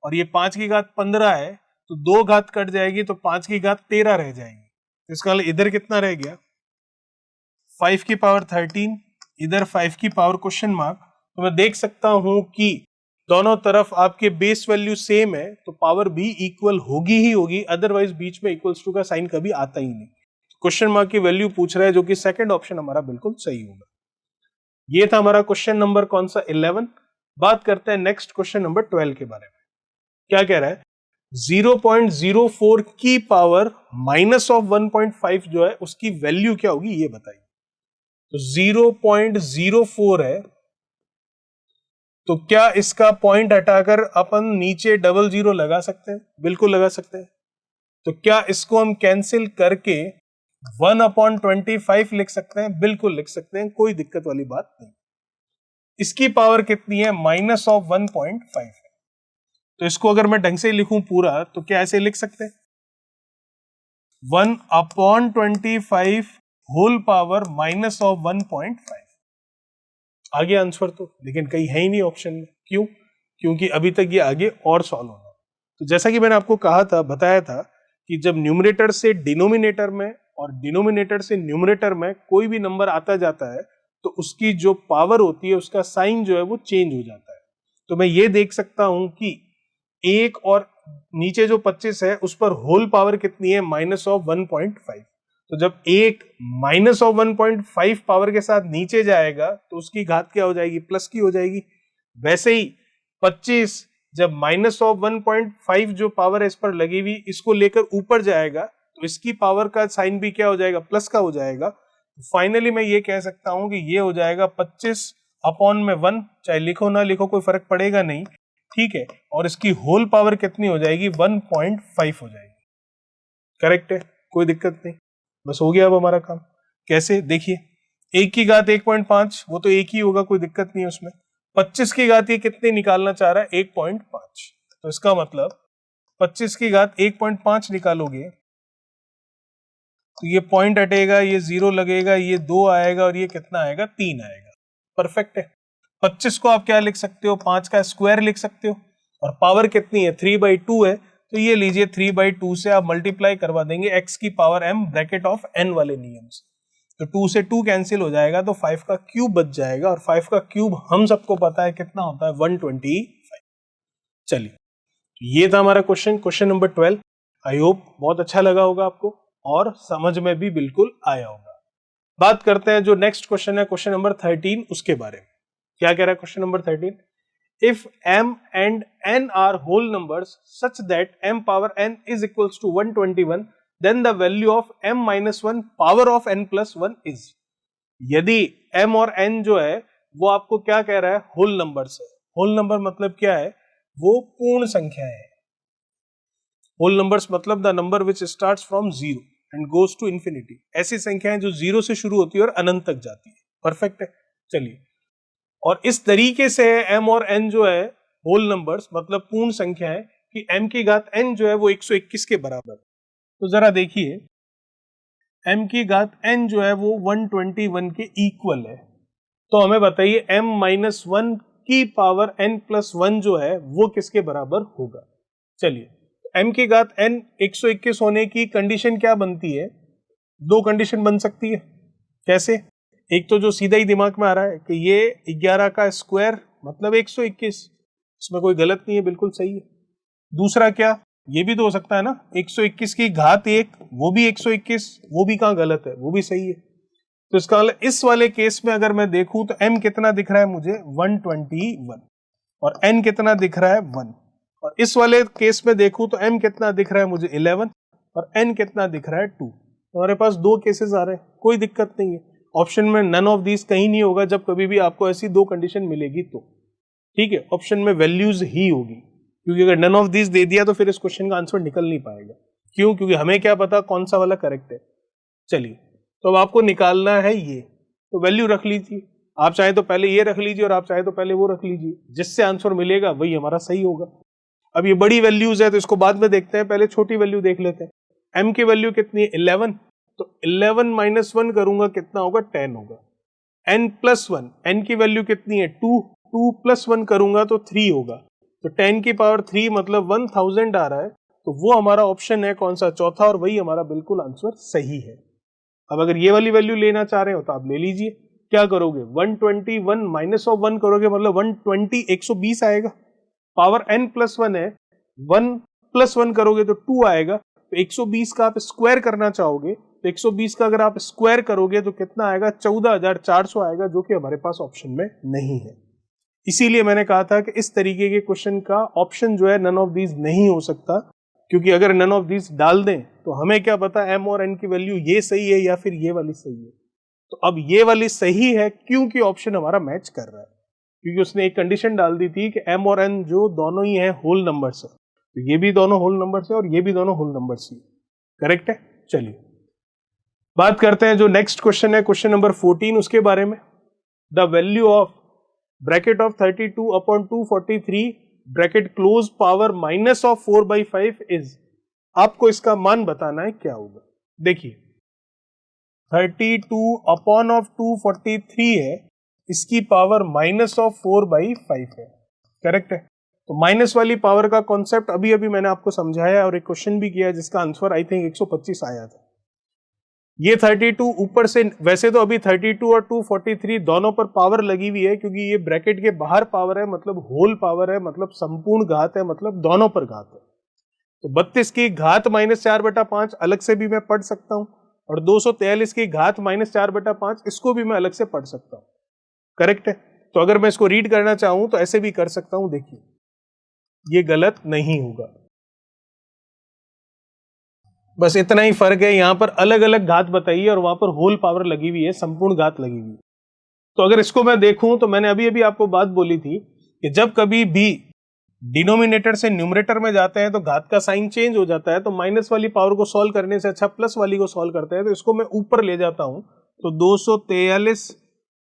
Speaker 1: और ये 5 की घात 15 है, तो 2 घात कट जाएगी, तो 5 की घात 13 रह जाएगी। तो इसका मतलब इधर कितना रह गया 5 की पावर 13, इधर 5 की पावर क्वेश्चन मार्क। तो मैं देख सकता हूं कि दोनों तरफ आपके बेस वैल्यू सेम है, तो पावर भी इक्वल होगी ही होगी, अदरवाइज बीच में इक्वल्स टू का साइन कभी आता ही नहीं। क्वेश्चन मार्क की वैल्यू पूछ रहा है, जो कि सेकंड ऑप्शन हमारा बिल्कुल सही होगा। ये था हमारा क्वेश्चन नंबर कौन सा 11। बात करते हैं नेक्स्ट क्वेश्चन नंबर 12 के बारे में। क्या कह रहा है, 0.04 की पावर माइनस ऑफ 1.5 जो है उसकी वैल्यू क्या होगी ये बताइए। तो 0.04 है, तो क्या इसका पॉइंट हटाकर अपन नीचे डबल जीरो लगा सकते हैं, बिल्कुल लगा सकते हैं। तो क्या इसको हम कैंसिल करके 1/25 लिख सकते हैं, बिल्कुल लिख सकते हैं, कोई दिक्कत वाली बात नहीं। इसकी पावर कितनी है, माइनस ऑफ 1.5 है, तो इसको अगर मैं ढंग से लिखूं पूरा तो क्या ऐसे लिख सकते हैं, 1/25 होल पावर माइनस ऑफ 1.5। आगे आंसर तो, लेकिन कहीं है ही नहीं ऑप्शन में। क्यों, क्योंकि अभी तक ये आगे और सॉल्व होना है। तो जैसा कि मैंने आपको कहा था, बताया था कि जब न्यूमरेटर से डिनोमिनेटर में और डिनोमिनेटर से न्यूमरेटर में कोई भी नंबर आता जाता है, तो उसकी जो पावर होती है उसका साइन जो है वो चेंज हो जाता है। तो मैं ये देख सकता हूं कि एक और नीचे जो 25 है उस पर होल पावर कितनी है, माइनस ऑफ 1.5। तो जब एक माइनस ऑफ 1.5 पावर के साथ नीचे जाएगा तो उसकी घात क्या हो जाएगी, प्लस की हो जाएगी। वैसे ही 25 जब माइनस ऑफ 1.5 जो पावर है इस पर लगी हुई, इसको लेकर ऊपर जाएगा तो इसकी पावर का साइन भी क्या हो जाएगा, प्लस का हो जाएगा। फाइनली मैं ये कह सकता हूं कि ये हो जाएगा 25 अपॉन में 1, चाहे लिखो ना लिखो कोई फर्क पड़ेगा नहीं, ठीक है। और इसकी होल पावर कितनी हो जाएगी, 1.5 हो जाएगी। करेक्ट है, कोई दिक्कत नहीं, बस हो गया अब हमारा काम। कैसे, देखिए, एक की घात 1.5 वो तो एक ही होगा, कोई दिक्कत नहीं है उसमें। 25 की घात ये कितने निकालना चाह रहा है, 1.5, तो इसका मतलब 25 की घात 1.5 निकालोगे तो ये पॉइंट हटेगा, ये 0 लगेगा, ये 2 आएगा और ये कितना आएगा, 3 आएगा। परफेक्ट है। 25 को आप क्या लिख सकते हो, 5 का स्क्वायर लिख सकते हो, और पावर कितनी है, 3/2 है, तो ये लीजिए 3/2 से आप मल्टीप्लाई करवा देंगे x की power m bracket of n वाले नियम से। तो 2 से 2 कैंसिल हो जाएगा, तो 5 का क्यूब बच जाएगा, और 5 का क्यूब हम सबको पता है कितना होता है, 125। चलिए, ये था हमारा क्वेश्चन नंबर 12। आई होप बहुत अच्छा लगा होगा आपको और समझ में भी बिल्कुल आया होगा। बात करते हैं जो नेक्स्ट क्वेश्चन है, क्वेश्चन नंबर 13, उसके बारे में। क्या कह रहा है question number 13, if m and n are whole numbers such that m power n is equals to 121, then the value of m minus 1 power of n plus 1 is। यदि m और n जो है वो आपको क्या कह रहा है, होल नंबर्स है। होल नंबर मतलब क्या है, वो पूर्ण संख्या है। होल नंबर्स मतलब the number which starts from 0 and goes to infinity. ऐसी संख्याएं जो 0 से शुरू होती है और अनंत तक जाती है। परफेक्ट है। चलिए, और इस तरीके से m और n जो है होल नंबर्स मतलब पूर्ण संख्या है कि m की घात n जो है वो 121 के बराबर। तो जरा देखिए, m की घात n जो है वो 121 के इक्वल है। तो हमें बताइए m माइनस 1 की पावर n प्लस 1 जो है वो किसके बराबर होगा। चलिए, m की घात n 121 होने की कंडीशन क्या बनती है, दो कंडीशन बन सकती है। कैसे, एक तो जो सीधा ही दिमाग में आ रहा है कि ये 11 का स्क्वायर मतलब 121, इसमें कोई गलत नहीं है, बिल्कुल सही है। दूसरा क्या, ये भी तो हो सकता है ना, 121 की घात 1 वो भी 121, वो भी कहाँ गलत है, वो भी सही है। तो इसका मतलब इस वाले केस में अगर मैं देखूं तो m कितना दिख रहा है मुझे, 121, और n कितना दिख रहा है, 1। और इस वाले केस में देखूं तो m कितना दिख रहा है मुझे 11 और n कितना दिख रहा है 2। हमारे पास दो केसेस आ रहे हैं, कोई दिक्कत नहीं है। ऑप्शन में नन ऑफ दीज कहीं नहीं होगा जब कभी भी आपको ऐसी दो कंडीशन मिलेगी तो, ठीक है, ऑप्शन में वैल्यूज ही होगी, क्योंकि अगर नन ऑफ दीज दे दिया तो फिर इस क्वेश्चन का आंसर निकल नहीं पाएगा। क्यों? क्योंकि हमें क्या पता कौन सा वाला करेक्ट है। चलिए, तो अब आपको निकालना है ये, तो वैल्यू रख लीजिए। आप चाहे तो पहले ये रख लीजिए और आप चाहे तो पहले वो रख लीजिए, जिससे आंसर मिलेगा वही हमारा सही होगा। अब ये बड़ी वैल्यूज है तो इसको बाद में देखते हैं, पहले छोटी वैल्यू देख लेते हैं। m की वैल्यू कितनी है 11, तो 11 माइनस 1 करूंगा कितना होगा 10 होगा। n प्लस 1, n की वैल्यू कितनी है 2, 2 प्लस 1 करूंगा तो 3 होगा, तो 10 की पावर 3 मतलब 1000 आ रहा है, तो वो हमारा ऑप्शन है कौन सा, चौथा, और वही हमारा बिल्कुल आंसर सही है। अब अगर ये वाली वैल्यू लेना चाह रहे हो तो आप ले लीजिए। क्या करोगे, 121 माइनस ऑफ 1 करोगे मतलब 120, 120 आएगा। पावर n प्लस 1 है, 1 प्लस 1 करोगे तो 2 आएगा, तो 120 का आप स्क्वायर करना चाहोगे तो 120 का अगर आप स्क्वायर करोगे तो कितना आएगा, 14400 आएगा, जो कि हमारे पास ऑप्शन में नहीं है। इसीलिए मैंने कहा था कि इस तरीके के क्वेश्चन का ऑप्शन जो है नन ऑफ दीज नहीं हो सकता, क्योंकि अगर नन ऑफ दीज डाल दें तो हमें क्या पता m और n की वैल्यू ये सही है या फिर ये वाली सही है। तो अब ये वाली सही है क्योंकि ऑप्शन हमारा मैच कर रहा है, क्योंकि उसने एक कंडीशन डाल दी थी कि m और n जो दोनों ही है होल नंबर्स है, तो ये भी दोनों होल नंबर्स है और ये भी दोनों होल नंबर्स ही, करेक्ट है। चलिए बात करते हैं जो नेक्स्ट क्वेश्चन है, क्वेश्चन नंबर 14, उसके बारे में। The value of bracket of 32 upon 243 bracket close power minus of 4/5 is, आपको इसका मान बताना है क्या होगा। देखिए 32 अपॉन ऑफ 243 है, इसकी पावर माइनस ऑफ 4/5 है, करेक्ट है। तो माइनस वाली पावर का कॉन्सेप्ट अभी अभी मैंने आपको समझाया और एक क्वेश्चन भी किया जिसका आंसर आई थिंक 125 आया था। ये 32 ऊपर से, वैसे तो अभी 32 और 243 दोनों पर पावर लगी हुई है, क्योंकि ये ब्रैकेट के बाहर पावर है, मतलब होल पावर है, मतलब संपूर्ण घात है, मतलब दोनों पर घात है। तो 32 की घात -4/5 अलग से भी मैं पढ़ सकता हूं, और 243 की घात -4/5 इसको भी मैं अलग से पढ़ सकता हूं, करेक्ट है। तो अगर मैं इसको रीड करना चाहूं तो ऐसे भी कर सकता हूं, देखिए ये गलत नहीं होगा। बस इतना ही फर्क है, यहां पर अलग अलग घात बताइए और वहां पर होल पावर लगी हुई है, संपूर्ण घात लगी हुई है। तो अगर इसको मैं देखूं तो मैंने अभी अभी आपको बात बोली थी कि जब कभी भी डिनोमिनेटर से न्यूमरेटर में जाते हैं तो घात का साइन चेंज हो जाता है, तो माइनस वाली पावर को सॉल्व करने से अच्छा प्लस वाली को सॉल्व करते हैं। तो इसको मैं ऊपर ले जाता हूं तो 243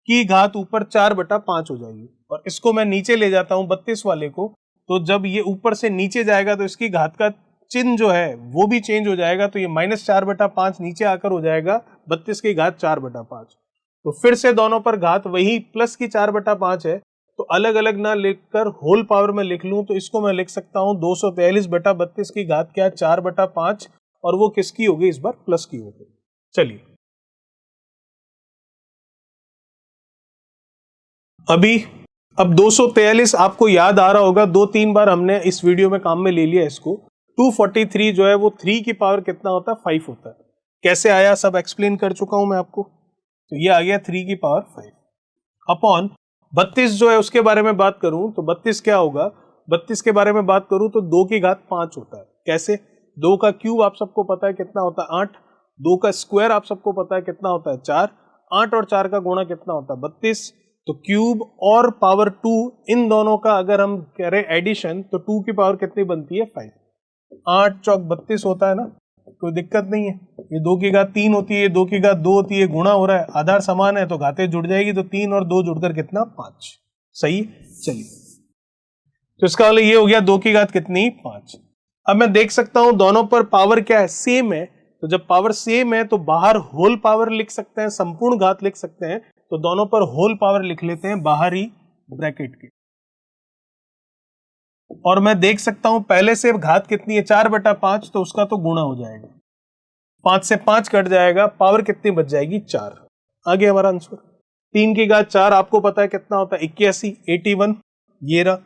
Speaker 1: की घात ऊपर 4/5 हो जाएगी, और इसको मैं नीचे ले जाता हूं 32 वाले को, तो जब ये ऊपर से नीचे जाएगा तो इसकी घात का चिन्ह जो है वो भी चेंज हो जाएगा, तो ये -4/5 नीचे आकर हो जाएगा 32 की घात 4/5। तो फिर से दोनों पर घात वही प्लस की 4/5 है, तो अलग अलग ना लिखकर होल पावर में लिख लूं तो इसको मैं लिख सकता हूं 243/32 की घात क्या 4/5, और वो किसकी होगी, इस बार प्लस की होगी। चलिए अब 243 आपको याद आ रहा होगा, 2-3 बार हमने इस वीडियो में काम में ले लिया इसको। 243 जो है वो 3 की पावर कितना होता है, 5 होता है। कैसे आया सब एक्सप्लेन कर चुका हूं मैं आपको। तो ये आ गया 3 की पावर 5 अपॉन 32 जो है उसके बारे में बात करूं तो 32 क्या होगा, 32 के बारे में बात करूं तो 2 की घात 5 होता है। कैसे, 2 का क्यूब आप सबको पता है कितना होता है 8, 2 का स्क्वायर आप सबको पता है कितना होता है 4, 8 और 4 का गुणा कितना होता है 32। तो क्यूब और पावर 2 इन दोनों का अगर हम कह रहे एडिशन तो 2 की पावर कितनी बनती है 5। 8 चौक 32 होता है ना, कोई दिक्कत नहीं है। ये 2 की घात 3 होती है, 2 की घात 2 होती है, गुणा हो रहा है, आधार समान है तो घातें जुड़ जाएगी, तो 3 और 2 जुड़कर कितना 5। सही, चलिए तो इसका मतलब ये हो गया 2 की घात कितनी 5। अब मैं देख सकता हूं दोनों पर पावर क्या है, सेम है, तो जब पावर सेम है तो बाहर होल पावर लिख सकते हैं, संपूर्ण घात लिख सकते हैं, तो दोनों पर होल पावर लिख लेते हैं बाहरी ब्रैकेट के। और मैं देख सकता हूं पहले से घात कितनी है 4/5, तो उसका तो गुणा हो जाएगा, 5 से 5 कट जाएगा, पावर कितनी बच जाएगी 4। आगे हमारा आंसर 3 की घात 4 आपको पता है कितना होता है 81, 81 ये रहा।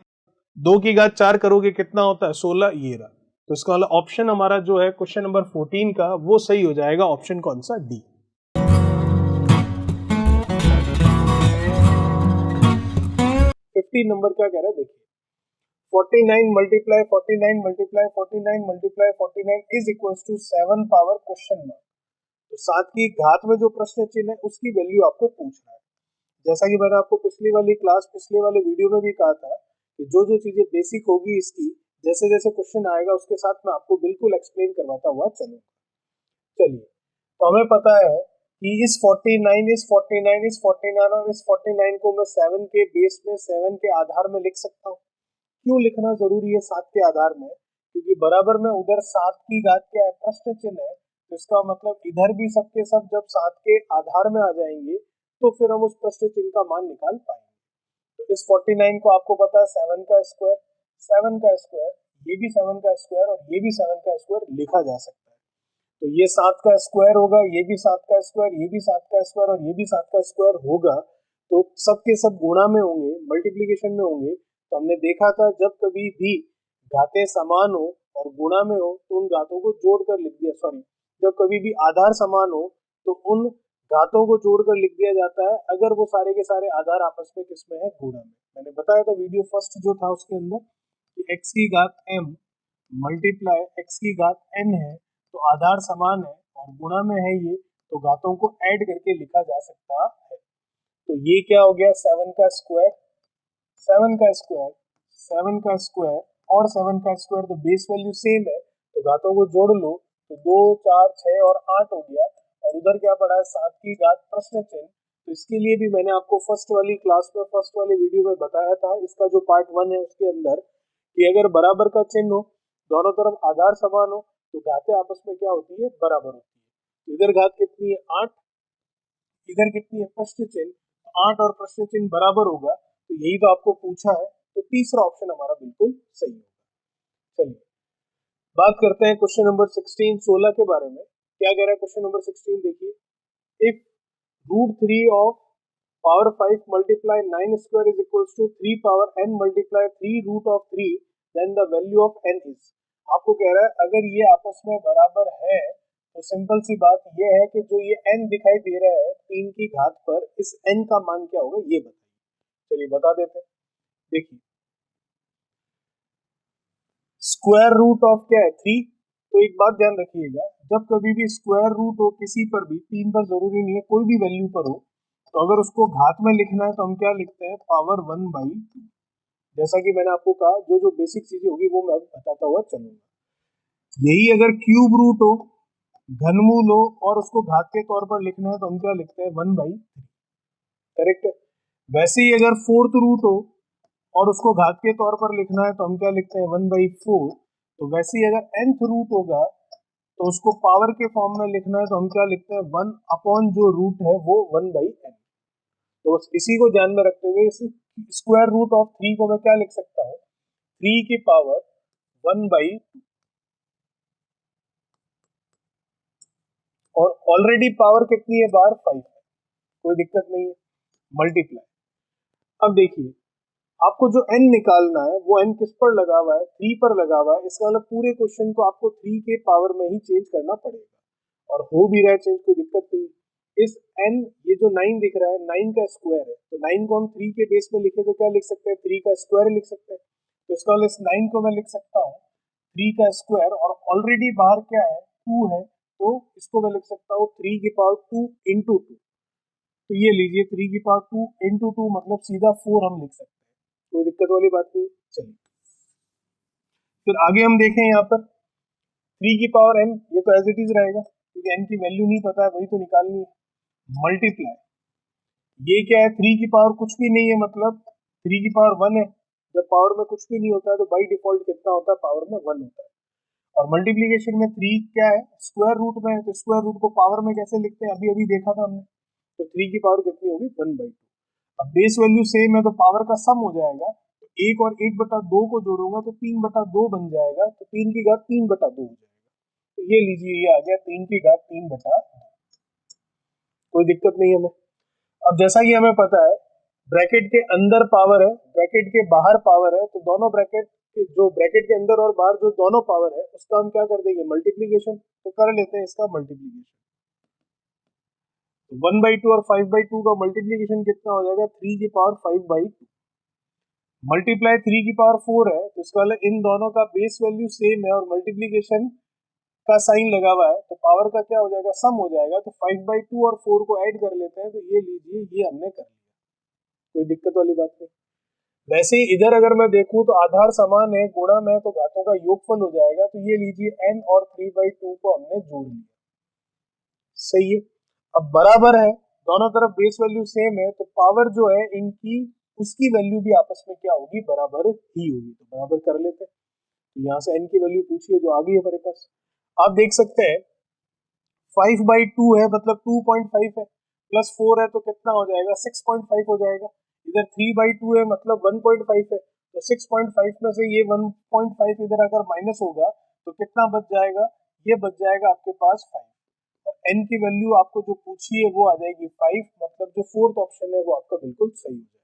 Speaker 1: 2 की घात 4 करोगे कितना होता है 16 ये रहा। तो इसका वाला ऑप्शन हमारा जो है क्वेश्चन नंबर 14 का वो सही हो जाएगा, ऑप्शन कौन सा, डी। 15 नंबर क्या कह रहा है देखिए, 49 multiply 49 multiply 49 multiply 49 is equals to 7 power question mark. तो 7 की घात में जो प्रश्न चिन्ह है उसकी वैल्यू आपको पूछना है। जैसा कि मैंने आपको पिछली वाले वीडियो में भी कहा था कि जो जो चीजें बेसिक होगी इसकी, जैसे जैसे क्वेश्चन आएगा उसके साथ मैं आपको बिल्कुल एक्सप्लेन करवाता हुआ चलूंगा। चलिए, तो हमें पता है कि इस 49 इस 49 इस 49 और इस 49 को मैं 7 के बेस में 7 के आधार में लिख सकता हूँ। क्यों लिखना जरूरी है 7 के आधार में? क्योंकि बराबर में उधर 7 की घात क्या है, प्रश्न चिन्ह है, तो इसका मतलब इधर भी सबके सब जब 7 के आधार में आ जाएंगे तो फिर हम उस प्रश्न चिन्ह का मान निकाल पाएंगे। तो इस 49 को आपको पता है 7 का स्क्वायर, 7 का स्क्वायर, ये भी 7 का स्क्वायर और ये भी 7 का स्क्वायर लिखा जा सकता है। तो ये 7 का स्क्वायर होगा, ये भी 7 का स्क्वायर, ये भी 7 का स्क्वायर और ये भी 7 का स्क्वायर होगा। तो सबके सब गुणा में होंगे, मल्टीप्लीकेशन में होंगे। तो हमने देखा था जब कभी भी घातें समान हो और गुणा में हो तो उन घातों को जोड़कर लिख दिया, सॉरी, जब कभी भी आधार समान हो तो उन घातों को जोड़कर लिख दिया जाता है अगर वो सारे के सारे आधार आपस में किसमें है, गुणा में। मैंने बताया था वीडियो फर्स्ट जो था उसके अंदर कि x की घात m मल्टीप्लाई x की घात n है, तो आधार समान है और गुणा में है ये, तो घातों को ऐड करके लिखा जा सकता है। तो ये क्या हो गया, 7 का स्क्वायर, 7 का स्क्वायर, 7 का स्क्वायर और 7 का स्क्वायर, तो बेस वैल्यू सेम है, तो घातों को जोड़ लो तो 2 4 6 और 8 हो गया। और उधर क्या पड़ा है, 7 की घात प्रश्न चिन्ह। तो इसके लिए भी मैंने आपको फर्स्ट वाली क्लास में, फर्स्ट वाली वीडियो में बताया था, इसका जो पार्ट 1 है उसके अंदर, कि अगर बराबर का चिन्ह हो, दोनों तरफ आधार समान हो, तो घातें आपस में क्या होती है, बराबर होती है। इधर घात कितनी है, 8, इधर कितनी है, प्रश्न चिन्ह, 8 और प्रश्न चिन्ह बराबर होगा, तो यही तो आपको पूछा है। तो तीसरा ऑप्शन हमारा बिल्कुल सही होगा। चलिए बात करते हैं क्वेश्चन नंबर 16 16 के बारे में। क्या कह रहा है क्वेश्चन नंबर 16, देखिए, if √3 of power 5 multiply 9 square is equals to 3 power n multiply 3 root of 3, then the value of n is. आपको कह रहा है अगर ये आपस में बराबर है तो सिंपल सी बात ये है कि जो ये n दिखाई दे रहा है 3 की घात पर, इस n का मान क्या होगा ये बताइए। चलिए बता देते हैं। देखिए, स्क्वायर रूट ऑफ क्या है, 3। तो एक बात ध्यान रखिएगा, जब कभी भी स्क्वायर रूट हो किसी पर भी, 3 पर जरूरी नहीं है, कोई भी वैल्यू पर हो, तो अगर उसको घात में लिखना है तो हम क्या लिखते हैं, पावर 1/2। जैसा कि मैंने आपको कहा, जो जो बेसिक चीजें होगी वो मैं बताता हुआ चलूंगा। यही अगर क्यूब रूट हो, घनमूल हो और उसको घात के तौर पर लिखना है तो हम क्या लिखते हैं, 1/3। करेक्ट है। वैसे ही अगर फोर्थ रूट हो और उसको घात के तौर पर लिखना है तो हम क्या लिखते हैं, 1/4। तो वैसे ही अगर nth रूट होगा तो उसको पावर के फॉर्म में लिखना है तो हम क्या लिखते हैं, 1 अपॉन जो रूट है वो 1/n। तो बस इसी को ध्यान में रखते हुए इस स्क्वायर रूट ऑफ 3 को मैं क्या लिख सकता हूँ, 3 की पावर 1/2। और ऑलरेडी पावर कितनी है बाहर, 5 है, कोई दिक्कत नहीं है, मल्टीप्लाई। अब देखिए, आपको जो n निकालना है वो n किस पर लगा हुआ है, 3 पर लगा हुआ है। इसका मतलब पूरे क्वेश्चन को आपको 3 के पावर में ही चेंज करना पड़ेगा, और हो भी रहा है चेंज, कोई दिक्कत नहीं। इस n, ये जो 9 दिख रहा है, 9 का स्क्वायर है, तो 9 को हम 3 के बेस में लिखे तो क्या लिख सकते हैं, 3 का स्क्वायर लिख सकते हैं। तो इसका मतलब इस 9 को मैं लिख सकता हूँ 3 का स्क्वायर, और ऑलरेडी बाहर क्या है, 2 है, तो इसको मैं लिख सकता हूँ 3 की पावर 2 इंटू 2। तो ये लीजिए 3 की पावर 2 इंटू 2 मतलब सीधा 4 हम लिख सकते हैं, कोई दिक्कत वाली बात नहीं। चलिए फिर आगे हम देखें, यहाँ पर 3 की पावर n, ये तो एज इट इज रहेगा क्योंकि n की वैल्यू नहीं पता है, वही तो निकालनी है। मल्टीप्लाई, ये क्या है, 3 की पावर कुछ भी नहीं है, मतलब 3 की पावर 1 है। जब पावर में कुछ भी नहीं होता है तो बाई डिफॉल्ट कितना होता है, पावर में 1 होता है। और मल्टीप्लीकेशन में 3 क्या है, स्क्वायर रूट में है, तो स्क्वायर रूट को पावर में कैसे लिखते हैं, अभी अभी देखा था हमने। तो 3 की पावर कितनी होगी, 1/2। अब बेस वैल्यू सेम है तो पावर का सम हो जाएगा, तो 1 और 1/2 को जोड़ूंगा तो 3/2 बन जाएगा, तो 3 की घात 3/2 हो जाएगा। तो ये लीजिए, ये आ गया 3 की घात 3/2, कोई दिक्कत नहीं हमें। अब जैसा कि हमें पता है ब्रैकेट के अंदर पावर है, ब्रैकेट के बाहर पावर है, तो दोनों ब्रैकेट के, जो ब्रैकेट के अंदर और बाहर जो दोनों पावर है उसका हम क्या कर देंगे, मल्टीप्लीकेशन। तो कर लेते हैं इसका मल्टीप्लीकेशन। तो 1/2 और 5/2 का मल्टीप्लीकेशन कितना हो जाएगा, 3 की पावर 5/2। मल्टीप्लाई 3 की पावर 4 है, तो इसका मतलब इन दोनों का बेस वैल्यू सेम है और मल्टीप्लीकेशन का साइन लगा हुआ है, तो पावर का क्या हो जाएगा, सम हो जाएगा। तो 5/2 और 4 को ऐड कर लेते हैं, तो ये लीजिए ये हमने कर लिया, कोई दिक्कत वाली बात नहीं। वैसे ही इधर अगर मैं देखूं तो आधार समान है, गुणा में तो घातों का योगफल हो जाएगा, तो ये लीजिए n और 3/2 को हमने जोड़ लिया, सही है। अब बराबर है, दोनों तरफ बेस वैल्यू सेम है, तो पावर जो है इनकी उसकी वैल्यू भी आपस में क्या होगी, बराबर ही होगी, तो बराबर कर लेते हैं। तो यहाँ से n की वैल्यू पूछिए जो आ गई है हमारे पास। आप देख सकते हैं 5/2 है मतलब 2.5 है, प्लस 4 है तो कितना हो जाएगा, 6.5 हो जाएगा। इधर 3/2 है मतलब 1.5 है, तो 6.5 में से ये 1.5 इधर अगर माइनस होगा तो कितना बच जाएगा, ये बच जाएगा आपके पास 5। और n की वैल्यू आपको जो पूछी है वो आ जाएगी 5, मतलब जो फोर्थ ऑप्शन है वो आपका बिल्कुल सही हो जाएगा।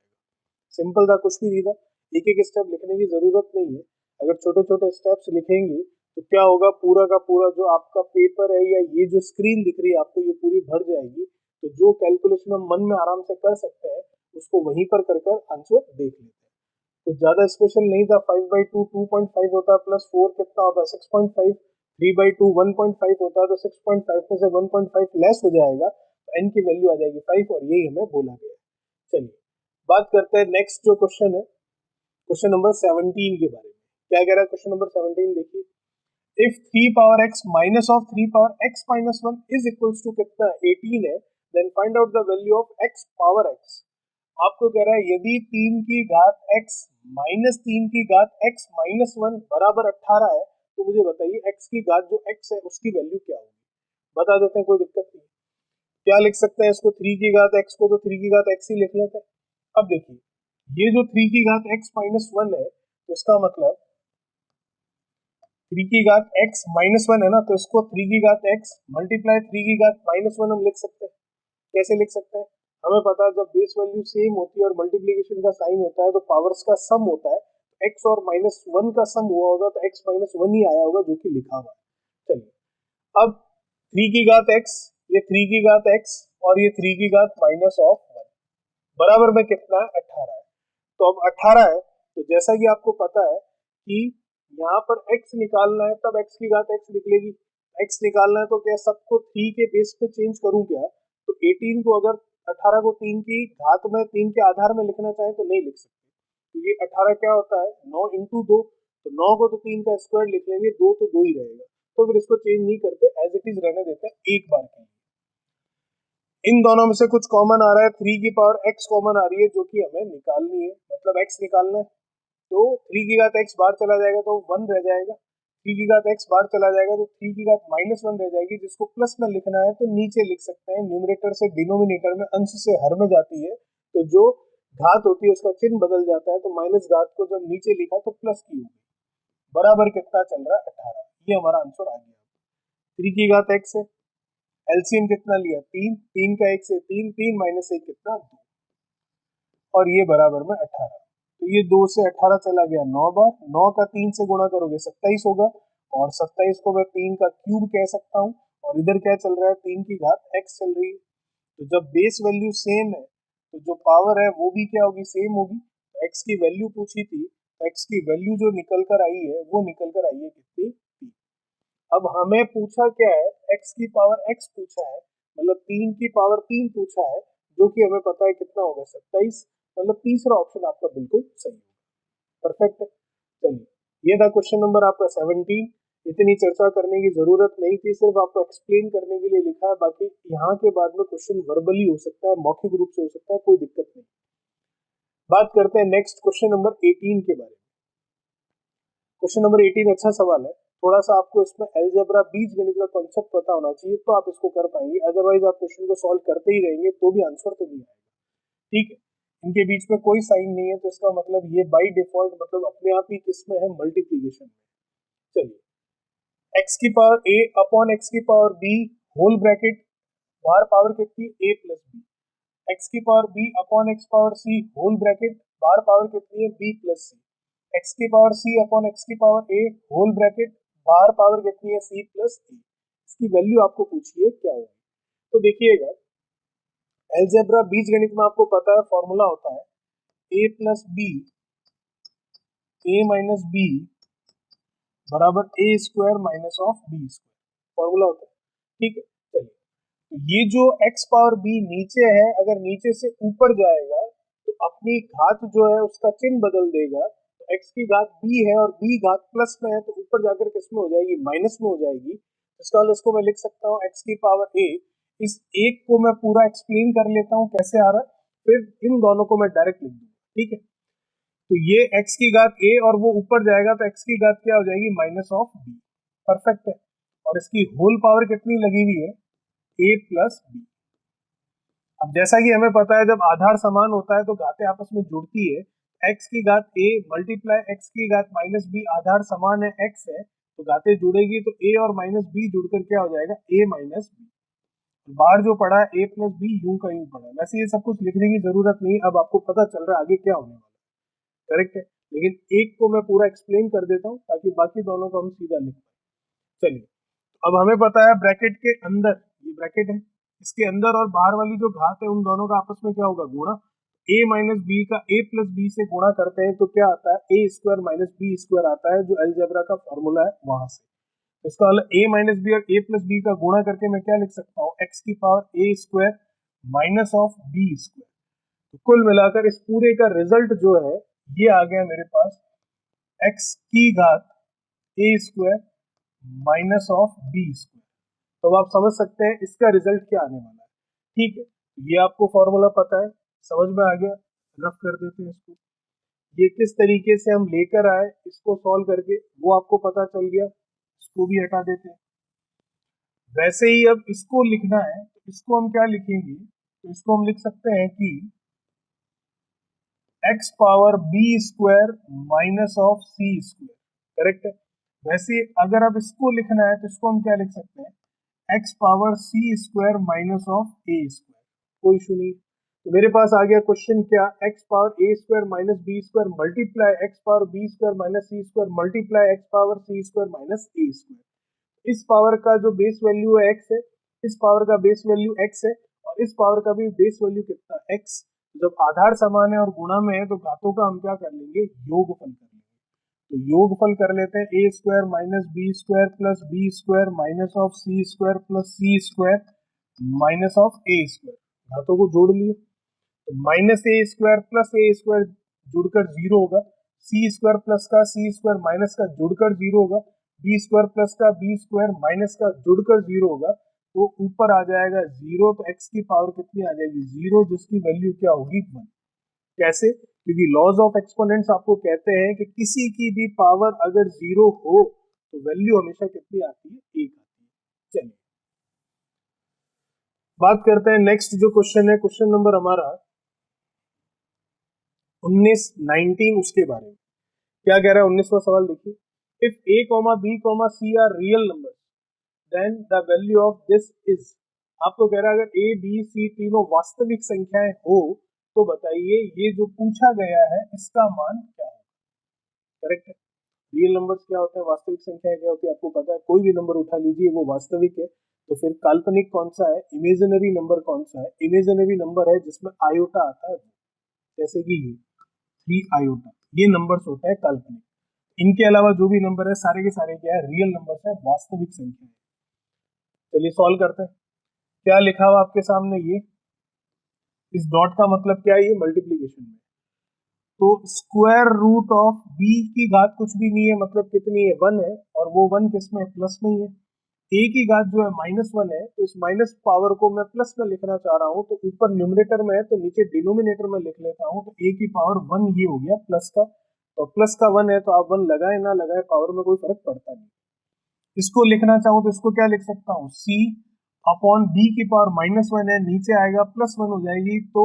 Speaker 1: सिंपल था, कुछ भी नहीं था, एक एक स्टेप लिखने की जरूरत नहीं है। अगर छोटे छोटे स्टेप्स लिखेंगे तो क्या होगा, पूरा का पूरा जो आपका पेपर है या ये जो स्क्रीन दिख रही है आपको, ये पूरी भर जाएगी। तो जो कैलकुलेशन हम मन में आराम से कर सकते हैं उसको वहीं पर कर कर आंसर देख लेते हैं। तो ज्यादा स्पेशल नहीं था, 5/2 2.5 होता है, प्लस 4 कितना होता है 6.5, 3/2 1.5 होता है, तो 6.5 में से 1.5 लेस हो जाएगा, तो n की वैल्यू आ जाएगी 5, और यही हमें बोला गया है। चलिए बात करते हैं नेक्स्ट जो क्वेश्चन है, क्वेश्चन नंबर 17 के बारे में। क्या कह रहा है क्वेश्चन नंबर 17, देखिए। If 3 power x minus of 3 power x minus 1 is equals to कितना 18 है, then find out the value of x power x। आपको कह रहा है यदि 3 की घात x माइनस 3 की घात x माइनस 1 बराबर 18 है, तो मुझे बताइए x की घात जो x है उसकी वैल्यू क्या होगी। बता देते हैं, कोई दिक्कत नहीं। क्या लिख सकते हैं इसको, 3 की घात x को तो 3 की घात x ही लिख लेते हैं। अब देखिए ये जो 3 की घात x माइनस 1 है, तो इसका मतलब 3 की घात x माइनस 1 है ना, तो इसको 3 की घात x मल्टीप्लाई 3 की घात माइनस 1 हम लिख सकते हैं। कैसे लिख सकते हैं, हमें पता है जब बेस वैल्यू सेम होती है और मल्टीप्लीकेशन का साइन होता है तो पावर्स का सम होता है, x और माइनस 1 का सम हुआ होगा तो x माइनस 1 ही आया होगा जो कि लिखा हुआ है। चलिए अब 3 की घात x, ये 3 की घात x और ये 3 की घात माइनस ऑफ 1 बराबर में कितना है, 18 है। तो अब 18 है, तो जैसा कि आपको पता है कि यहाँ पर x निकालना है तब x की घात x निकलेगी, x निकालना है तो क्या सबको 3 के बेस पे चेंज करूं क्या, तो 18 को अगर 18 को 3 की घात में 3 के आधार में लिखना चाहे तो नहीं लिख सकते, क्योंकि 18 क्या होता है 9 इंटू 2, तो 9 को तो 3 का स्क्वायर लिख लेंगे, 2 तो 2 ही रहेगा, तो फिर इसको चेंज नहीं करते, एज इट इज रहने देते हैं एक बार के लिए। इन दोनों में से कुछ कॉमन आ रहा है, 3 की पावर x कॉमन आ रही है जो कि हमें निकालनी है, मतलब x निकालना है। तो 3 की घात x बाहर चला जाएगा तो 1 रह जाएगा, 3 की घात x बाहर चला जाएगा तो 3 की घात माइनस 1 रह जाएगी, जिसको प्लस में लिखना है तो नीचे लिख सकते हैं, न्यूमरेटर से डिनोमिनेटर में, अंश से हर में जाती है, तो जो घात होती है उसका चिन्ह बदल जाता है, तो माइनस घात को जब नीचे लिखा तो प्लस की होगी, बराबर कितना चल रहा है 18, ये हमारा आंसर आ गया। 3 की घात x है, एलसीएम कितना लिया 3, 3 का 1 से 3, 3 माइनस 1 कितना 2, और ये बराबर में 18, तो ये 2 से 18 चला गया 9 बार, 9 का 3 से गुणा करोगे 27 होगा, और 27 को मैं 3 का क्यूब कह सकता हूँ, और इधर क्या चल रहा है 3 की घात x चल रही है। तो जब बेस वैल्यू सेम है तो जो पावर है वो भी क्या होगी, सेम होगी। तो x की वैल्यू पूछी थी, तो x की वैल्यू जो निकल कर आई है वो निकल कर आई है कितनी, 3। अब हमें पूछा क्या है, x की पावर x पूछा है, मतलब 3 की पावर 3 पूछा है, जो कि हमें पता है कितना होगा 27, मतलब तीसरा ऑप्शन आपका बिल्कुल सही है, परफेक्ट है। चलिए ये था क्वेश्चन नंबर आपका 17, इतनी चर्चा करने की जरूरत नहीं थी, सिर्फ आपको एक्सप्लेन करने के लिए लिखा है, बाकी यहाँ के बाद में क्वेश्चन वर्बली हो सकता है, मौखिक रूप से हो सकता है, कोई दिक्कत नहीं। बात करते हैं नेक्स्ट क्वेश्चन नंबर 18 के बारे में। क्वेश्चन नंबर 18 अच्छा सवाल है, थोड़ा सा आपको इसमें अलजेब्रा बीज गणित का कॉन्सेप्ट पता होना चाहिए तो आप इसको कर पाएंगे, अदरवाइज आप क्वेश्चन को सॉल्व करते ही रहेंगे तो भी आंसर तो नहीं आएगा। ठीक है, इनके बीच में कोई साइन नहीं है, तो इसका मतलब ये बाय डिफॉल्ट मतलब अपने आप ही किसमें है, मल्टीप्लीकेशन में। चलिए x की पावर a अपॉन x की पावर b होल ब्रैकेट, बाहर पावर कितनी a प्लस b, x की power b upon x power c whole bracket, बाहर पावर कितनी है b प्लस c, x की पावर c अपॉन x की पावर a होल ब्रैकेट, बाहर पावर कितनी है c प्लस a, इसकी वैल्यू आपको पूछिए क्या होगी। तो देखिएगा अलजेब्रा बीज गणित में आपको पता है फॉर्मूला होता है a plus b a minus b बराबर a square minus of b square formula होता है, ठीक है। चलिए, तो ये जो x पावर b नीचे है, अगर नीचे से ऊपर जाएगा तो अपनी घात जो है उसका चिन्ह बदल देगा। तो x की घात b है और b घात प्लस में है, तो ऊपर जाकर किस में हो जाएगी, माइनस में हो जाएगी। इसका मतलब इसको मैं लिख सकता हूँ x की पावर a। इस एक को मैं पूरा एक्सप्लेन कर लेता हूँ कैसे आ रहा है, फिर इन दोनों को मैं डायरेक्ट लिख दूंगा, ठीक है। तो ये x की घात a और वो ऊपर जाएगा तो x की घात क्या हो जाएगी, माइनस ऑफ b। परफेक्ट है। और इसकी होल पावर कितनी लगी हुई है, a प्लस b। अब जैसा कि हमें पता है जब आधार समान होता है तो घातें आपस में जुड़ती है। x की घात a मल्टीप्लाई x की घात माइनस b, आधार समान है x है तो घातें जुड़ेगी, तो a और माइनस b जुड़कर क्या हो जाएगा, a माइनस b। बाहर जो पड़ा है a प्लस b यूं का यूं पड़ा है। वैसे ये सब कुछ लिखने की जरूरत नहीं, अब आपको पता चल रहा है आगे क्या होने वाला है, करेक्ट है। लेकिन एक को मैं पूरा एक्सप्लेन कर देता हूँ ताकि बाकी दोनों को हम सीधा लिख पाए। चलिए, अब हमें पता है ब्रैकेट के अंदर, ये ब्रैकेट है, इसके अंदर और बाहर वाली जो घात है उन दोनों का आपस में क्या होगा, गुणा। a माइनस बी का a प्लस बी से गुणा करते हैं तो क्या आता है, a square minus b square आता है, जो अलजेब्रा का फॉर्मूला है वहां से। तो इसका मतलब a माइनस बी और a प्लस बी का गुणा करके मैं क्या लिख सकता हूँ, x की power a square minus of b square. तो कुल मिलाकर इस पूरे का रिजल्ट जो है ये आ गया मेरे पास, x की घात a square minus of b square. तो आप समझ सकते हैं इसका रिजल्ट क्या आने वाला है, ठीक है। ये आपको फॉर्मूला पता है, समझ में आ गया, रफ कर देते हैं इसको। ये किस तरीके से हम लेकर आए इसको सॉल्व करके वो आपको पता चल गया, इसको भी हटा देते हैं। वैसे ही अब इसको लिखना है तो इसको हम क्या लिखेंगे, तो इसको हम लिख सकते हैं कि x power b square minus of c square, correct है। वैसे अगर अब इसको लिखना है तो इसको हम क्या लिख सकते हैं, x power c square minus of a square, कोई इशू नहीं। तो मेरे पास आ गया क्वेश्चन क्या, x power a square minus b square multiply x power b square minus c square multiply x power c square minus a square. इस power का जो base value है x है, इस पावर का बेस वैल्यू x है, और इस पावर का भी बेस वैल्यू कितना, x। जब आधार समान है और गुणा में है तो घातों का हम क्या कर लेंगे, योगफल कर लेंगे। तो योगफल कर लेते हैं, a square minus b square plus b square minus of c square plus c square minus of a square. घातों को जोड़ लिए तो minus a square plus a square जुड़कर जीरो होगा, सी स्क्वायर प्लस का सी स्क्वायर माइनस का जुड़कर जीरो होगा, बी स्क्वायर प्लस का बी स्क्वायर माइनस का जुड़कर जीरो होगा। तो ऊपर आ जाएगा जीरो, तो एक्स की पावर कितनी आ जाएगी, जीरो, जिसकी वैल्यू क्या होगी, 1। कैसे, क्योंकि लॉज ऑफ एक्सपोनेंट्स आपको कहते हैं कि किसी की भी पावर अगर जीरो हो तो वैल्यू हमेशा कितनी आती है, 1 आती है। चलिए बात करते हैं नेक्स्ट जो क्वेश्चन है, क्वेश्चन नंबर हमारा 19 उसके बारे में क्या कह रहा है। 19वां सवाल देखिए, if a, b, c are real number then the value of this is. आपको कह रहा है अगर a, b, c तीनों वास्तविक संख्याएं हो तो बताइए ये जो पूछा गया है इसका मान क्या है, करेक्ट है। रियल नंबर्स क्या होते हैं, वास्तविक संख्याएं क्या होती है, आपको पता है। कोई भी नंबर उठा लीजिए वो वास्तविक है, तो फिर काल्पनिक कौन सा है, इमेजिनरी नंबर कौन सा है, इमेजिनरी नंबर है जिसमें आयोटा आता है, जैसे कि ये 3 आयोटा, ये नंबर्स होता है काल्पनिक। इनके अलावा जो भी नंबर है सारे के सारे क्या है, रियल नंबर्स है, वास्तविक संख्या है। चलिए सॉल्व करते हैं। क्या लिखा हुआ आपके सामने, ये इस डॉट का मतलब क्या है, ये मल्टीप्लीकेशन में। तो स्क्वायर रूट ऑफ b की घात कुछ भी नहीं है, मतलब कितनी है, 1 है, और वो 1 किसमें है, प्लस में ही है। a की घात जो है -1 है, तो इस माइनस पावर को मैं प्लस में लिखना चाह रहा हूँ, तो ऊपर न्यूमरेटर में है तो नीचे डिनोमिनेटर में लिख लेता हूँ। तो a की पावर 1 ये हो गया प्लस का, तो प्लस का 1 है तो आप 1 लगाए ना लगाए पावर में कोई फर्क पड़ता नहीं। इसको लिखना चाहूँ तो इसको क्या लिख सकता हूँ, c अपॉन b की पावर -1 है, नीचे आएगा +1 हो जाएगी, तो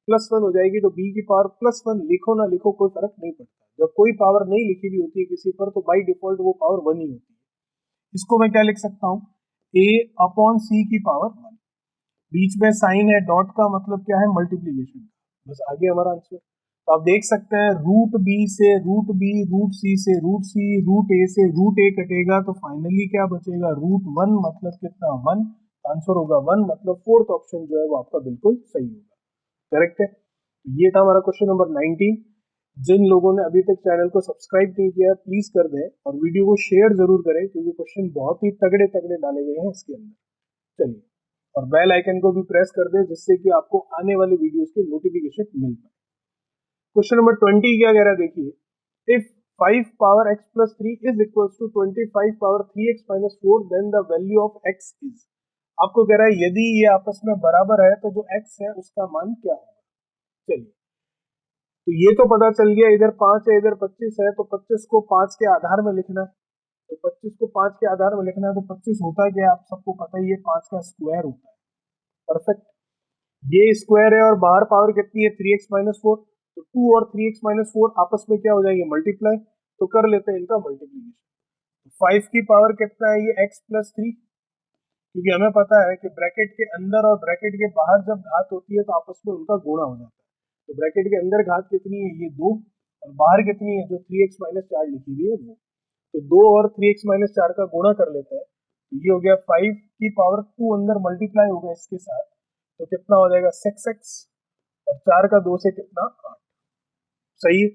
Speaker 1: +1 हो जाएगी, तो b की पावर +1 लिखो ना लिखो कोई फर्क नहीं पड़ता। जब कोई पावर नहीं लिखी हुई होती है किसी पर तो बाई डिफॉल्ट वो पावर 1 ही होती है। इसको मैं क्या लिख सकता हूँ, a अपॉन c की पावर 1। बीच में साइन है, डॉट का मतलब क्या है, मल्टीप्लीकेशन। बस आगे हमारा आंसर। तो आप देख सकते हैं रूट बी से रूट बी, रूट सी से रूट सी, रूट ए से रूट ए कटेगा तो फाइनली क्या बचेगा, √1, मतलब कितना, 1। आंसर होगा 1, मतलब फोर्थ ऑप्शन जो है वो आपका बिल्कुल सही होगा, करेक्ट है। तो ये था हमारा क्वेश्चन नंबर 19। जिन लोगों ने अभी तक चैनल को सब्सक्राइब नहीं किया प्लीज कर दें और वीडियो को शेयर जरूर करें क्योंकि क्वेश्चन बहुत ही तगड़े तगड़े डाले गए हैं इसके अंदर। चलिए, और बेल आइकन को भी प्रेस कर दें जिससे कि आपको आने वाले वीडियोस के नोटिफिकेशन मिल पाए। क्वेश्चन नंबर 20 क्या कह रहा है, देखिए, if 5 power x plus 3 is equals to 25 power 3x minus 4 then the value of x is। आपको कह रहा है यदि ये आपस में बराबर है तो जो x है उसका मान क्या होगा। चलिए, तो ये तो पता चल गया, इधर 5 है इधर 25 है, तो 25 को 5 के आधार में लिखना है। तो 25 को 5 के आधार में लिखना है तो 25 होता है क्या, आप सबको पता ही है, 5 का स्क्वायर होता है। परफेक्ट, ये स्क्वायर है और बाहर पावर कितनी है 3x माइनस 4, तो 2 और 3x माइनस 4 आपस में क्या हो जाएंगे, मल्टीप्लाई। तो कर लेते हैं इनका मल्टीप्लीकेशन। 5 की पावर कितना है, ये x प्लस 3, क्योंकि हमें पता है कि ब्रैकेट के अंदर और ब्रैकेट के बाहर जब घात होती है तो आपस में उनका गुणा हो जाता है। तो ब्रैकेट के अंदर घात कितनी है, ये 2, और बाहर कितनी है, जो 3x माइनस 4 लिखी हुई है वो। तो 2 और 3x माइनस 4 का गुणा कर लेते हैं, तो ये हो गया 5 की पावर 2 अंदर मल्टीप्लाई होगा इसके साथ, तो कितना हो जाएगा 6x, और 4 का 2 से कितना 8। सही है,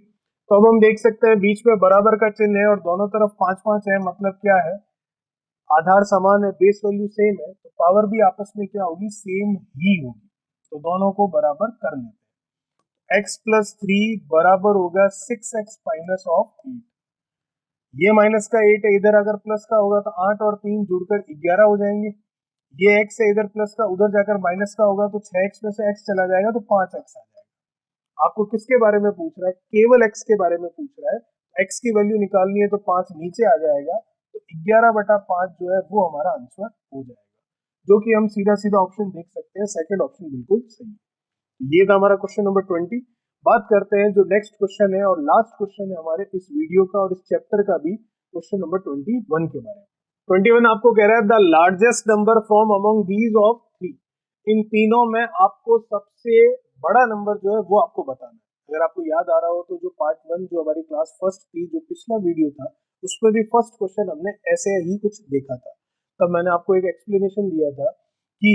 Speaker 1: तो अब हम देख सकते हैं बीच में बराबर का चिन्ह है और दोनों तरफ 5-5 है, मतलब क्या है, आधार समान है, बेस वैल्यू सेम है, तो पावर भी आपस में क्या होगी, सेम ही होगी। तो दोनों को बराबर कर लेते हैं। x प्लस 3 बराबर होगा 6x माइनस ऑफ 8। ये माइनस का 8 है, इधर अगर प्लस का होगा तो 8 और 3 जुड़कर 11 हो जाएंगे। ये x है, इधर प्लस का, उधर जाकर माइनस का होगा तो 6x में से x चला जाएगा तो 5x आ जाएगा। आपको किसके बारे में पूछ रहा है, केवल x के बारे में पूछ रहा है। x की वैल्यू निकालनी है तो 5 नीचे आ जाएगा, तो 11/5 जो है वो हमारा आंसर हो जाएगा, जो कि हम सीधा सीधा ऑप्शन देख सकते हैं, सेकंड ऑप्शन बिल्कुल सही है। ये था हमारा क्वेश्चन नंबर 20। बात करते हैं जो नेक्स्ट क्वेश्चन है और लास्ट क्वेश्चन है हमारे इस वीडियो का और इस चैप्टर का भी, क्वेश्चन नंबर 21 के बारे में। 21 आपको कह रहा है the largest number from among these of 3। इन तीनों में आपको सबसे बड़ा नंबर जो है वो आपको बताना है। अगर आपको याद आ रहा हो तो जो पार्ट 1 जो हमारी क्लास फर्स्ट थी, जो पिछला वीडियो था, उसमें भी फर्स्ट क्वेश्चन हमने ऐसे ही कुछ देखा था। तब मैंने आपको एक एक्सप्लेनेशन दिया था कि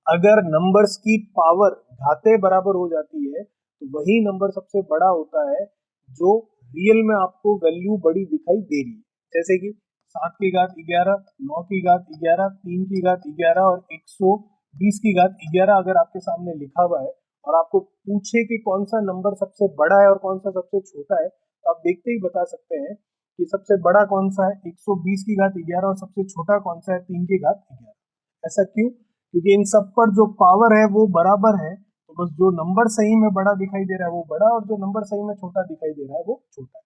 Speaker 1: अगर नंबर्स की पावर घाते बराबर हो जाती है तो वही नंबर सबसे बड़ा होता है जो रियल में आपको वैल्यू बड़ी दिखाई दे रही है। जैसे कि 7 की घात 11, 9 की घात 11, 3 की घात 11 और 120 की घात 11 अगर आपके सामने लिखा हुआ है और आपको पूछे कि कौन सा नंबर सबसे बड़ा है और कौन सा सबसे छोटा है, तो आप देखते ही बता सकते हैं कि सबसे बड़ा कौन सा है 120 की घात 11 और सबसे छोटा कौन सा है 3 की घात 11। ऐसा क्यों, क्योंकि इन सब पर जो पावर है वो बराबर है, तो बस जो नंबर सही में बड़ा दिखाई दे रहा है वो बड़ा और जो नंबर सही में छोटा दिखाई दे रहा है वो छोटा है।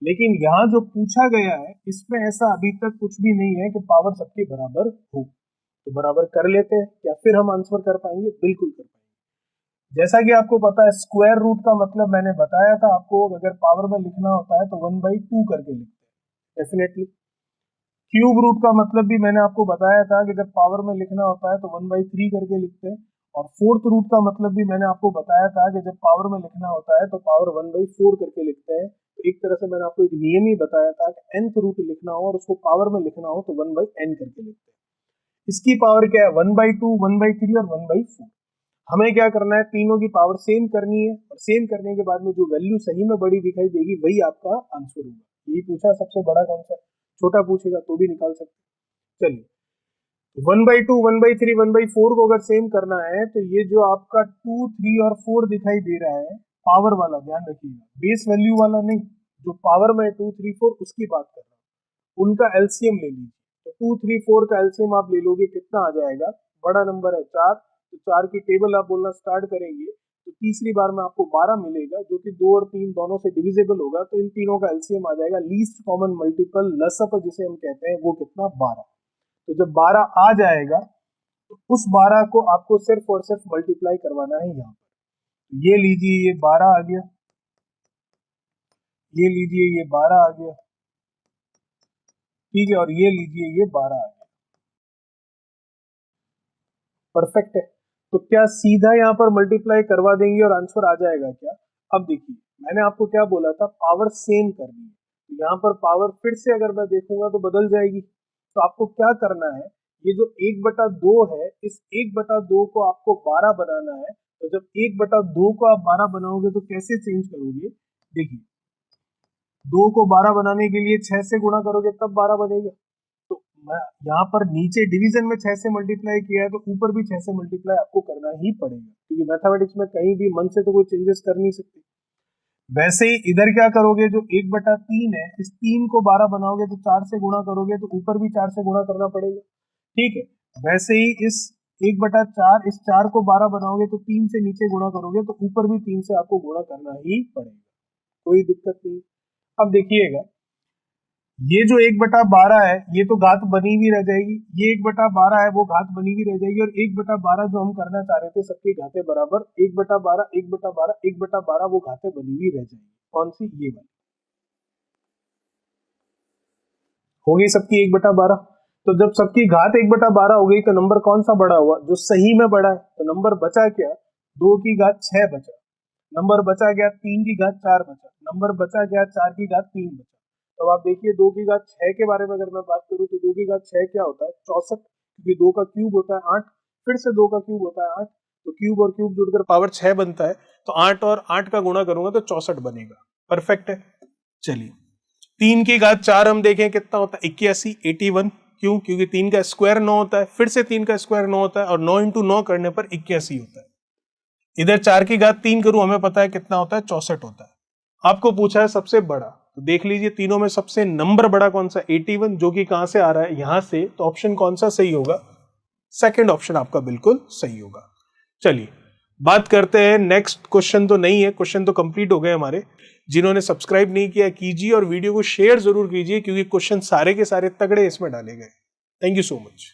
Speaker 1: लेकिन यहाँ जो पूछा गया है इसमें ऐसा अभी तक कुछ भी नहीं है कि पावर सबके बराबर हो। तो बराबर कर लेते हैं, क्या फिर हम आंसर कर पाएंगे, बिल्कुल कर पाएंगे। जैसा कि आपको पता है स्क्वायर रूट का मतलब मैंने बताया था आपको, अगर पावर में लिखना होता है तो 1/2 करके लिखते हैं डेफिनेटली। क्यूब रूट का मतलब भी मैंने आपको बताया था कि जब पावर में लिखना होता है तो 1/3 करके लिखते हैं। और फोर्थ रूट का मतलब भी मैंने आपको बताया था कि जब पावर में लिखना होता है तो पावर 1/4 करके लिखते हैं। तो एक तरह से मैंने आपको एक नियम ही बताया था कि nth रूट लिखना हो और उसको पावर में लिखना हो तो 1/n करके लिखते हैं। इसकी पावर क्या है, 1/2, 1/3 और 1/4। हमें क्या करना है, तीनों की पावर सेम करनी है और सेम करने के बाद में जो वैल्यू सही में बड़ी दिखाई देगी वही आपका आंसर होगा। यही पूछा सबसे बड़ा कौन सा, छोटा पूछेगा तो भी निकाल सकते। चलिए, 1/2, 1/3, 1/4 को अगर सेम करना है तो ये जो आपका 2, 3 और 4 दिखाई दे रहा है पावर वाला, ध्यान रखिएगा, बेस वैल्यू वाला नहीं, जो पावर में 2, 3, 4 उसकी बात कर रहा हूँ, उनका एलसीएम ले लीजिए। तो 2, 3, 4 का एलसीएम आप ले लोगे, कितना आ जाएगा, बड़ा नंबर है 4, तो 4 की टेबल आप बोलना स्टार्ट करेंगे तो तीसरी बार में आपको 12 मिलेगा, जो कि 2 और 3 दोनों से डिविजिबल होगा, तो इन तीनों का एलसीएम आ जाएगा, लीस्ट कॉमन मल्टीपल लसअप जिसे हम कहते हैं, वो कितना, 12। तो जब 12 आ जाएगा तो उस 12 को आपको सिर्फ और सिर्फ मल्टीप्लाई करवाना है यहाँ पर। ये लीजिए ये 12 आ गया, ये लीजिए ये 12 आ गया, ठीक है, और ये लीजिए ये 12 आ गया। परफेक्ट है, तो क्या सीधा यहाँ पर मल्टीप्लाई करवा देंगे और आंसर आ जाएगा क्या। अब देखिए मैंने आपको क्या बोला था, पावर सेम करनी है, तो यहाँ पर पावर फिर से अगर मैं देखूंगा तो बदल जाएगी। तो आपको क्या करना है, ये जो 1/2 है, इस 1/2 को आपको 12 बनाना है। तो जब 1/2 को आप 12 बनाओगे तो कैसे चेंज करोगे, देखिए 2 को 12 बनाने के लिए 6 से गुणा करोगे तब 12 बनेगा। तो मैं यहाँ पर नीचे डिवीजन में 6 से मल्टीप्लाई किया है तो ऊपर भी 6 से मल्टीप्लाई आपको करना ही पड़ेगा, क्योंकि मैथमेटिक्स में कहीं भी मन से तो कोई चेंजेस कर नहीं सकते। वैसे ही इधर क्या करोगे, जो 1/3 है, इस 3 को 12 बनाओगे तो 4 से गुणा करोगे तो ऊपर भी 4 से गुणा करना पड़ेगा, ठीक है। वैसे ही इस 1/4, इस 4 को 12 बनाओगे तो 3 से नीचे गुणा करोगे तो ऊपर भी 3 से आपको गुणा करना ही पड़ेगा, कोई दिक्कत नहीं। अब देखिएगा, ये जो 1/12 है ये तो घात बनी हुई रह जाएगी, ये 1/12 है वो घात बनी हुई रह जाएगी, और 1/12 जो हम करना चाह रहे थे सबकी घातें बराबर, 1/12 1/12 1/12 वो घातें बनी हुई रह जाएगी। कौन सी? ये वाली हो गई सबकी 1/12। तो जब सबकी घात 1/12 हो गई तो नंबर कौन सा बड़ा हुआ? जो सही में बड़ा है। तो नंबर बचा क्या? 2 की घात 6 बचा, नंबर बचा गया 3 की घात 4 बचा, नंबर बचा गया 4 की घात 3 बचा। तो आप देखिए 2 की घात 6 के बारे में अगर मैं बात करूं तो 2 की घात 6 क्या होता है? 64, क्योंकि 2 का क्यूब होता है 8, फिर से 2 का क्यूब होता है 8, तो क्यूब और क्यूब जुड़कर पावर 6 बनता है, तो 8 और 8 का गुणा करूंगा तो 64 बनेगा। परफेक्ट है। चलिए 3 की घात 4 हम देखें कितना होता है? 81, 81। क्यों? क्योंकि 3 का स्क्वायर 9 होता है, फिर से 3 का स्क्वायर 9 होता है, और 9 इंटू 9 करने पर 81 होता है। इधर 4 की घात 3 करूं, हमें पता है कितना होता है? 64 होता है। आपको पूछा है सबसे बड़ा, तो देख लीजिए तीनों में सबसे नंबर बड़ा कौन सा? 81, जो कि कहां से आ रहा है? यहां से। तो ऑप्शन कौन सा सही होगा? सेकंड ऑप्शन आपका बिल्कुल सही होगा। चलिए बात करते हैं नेक्स्ट क्वेश्चन। तो नहीं है, क्वेश्चन तो कंप्लीट हो गए हमारे। जिन्होंने सब्सक्राइब नहीं किया कीजिए और वीडियो को शेयर जरूर कीजिए, क्योंकि क्वेश्चन सारे के सारे तगड़े इसमें डाले गए। Thank you so much.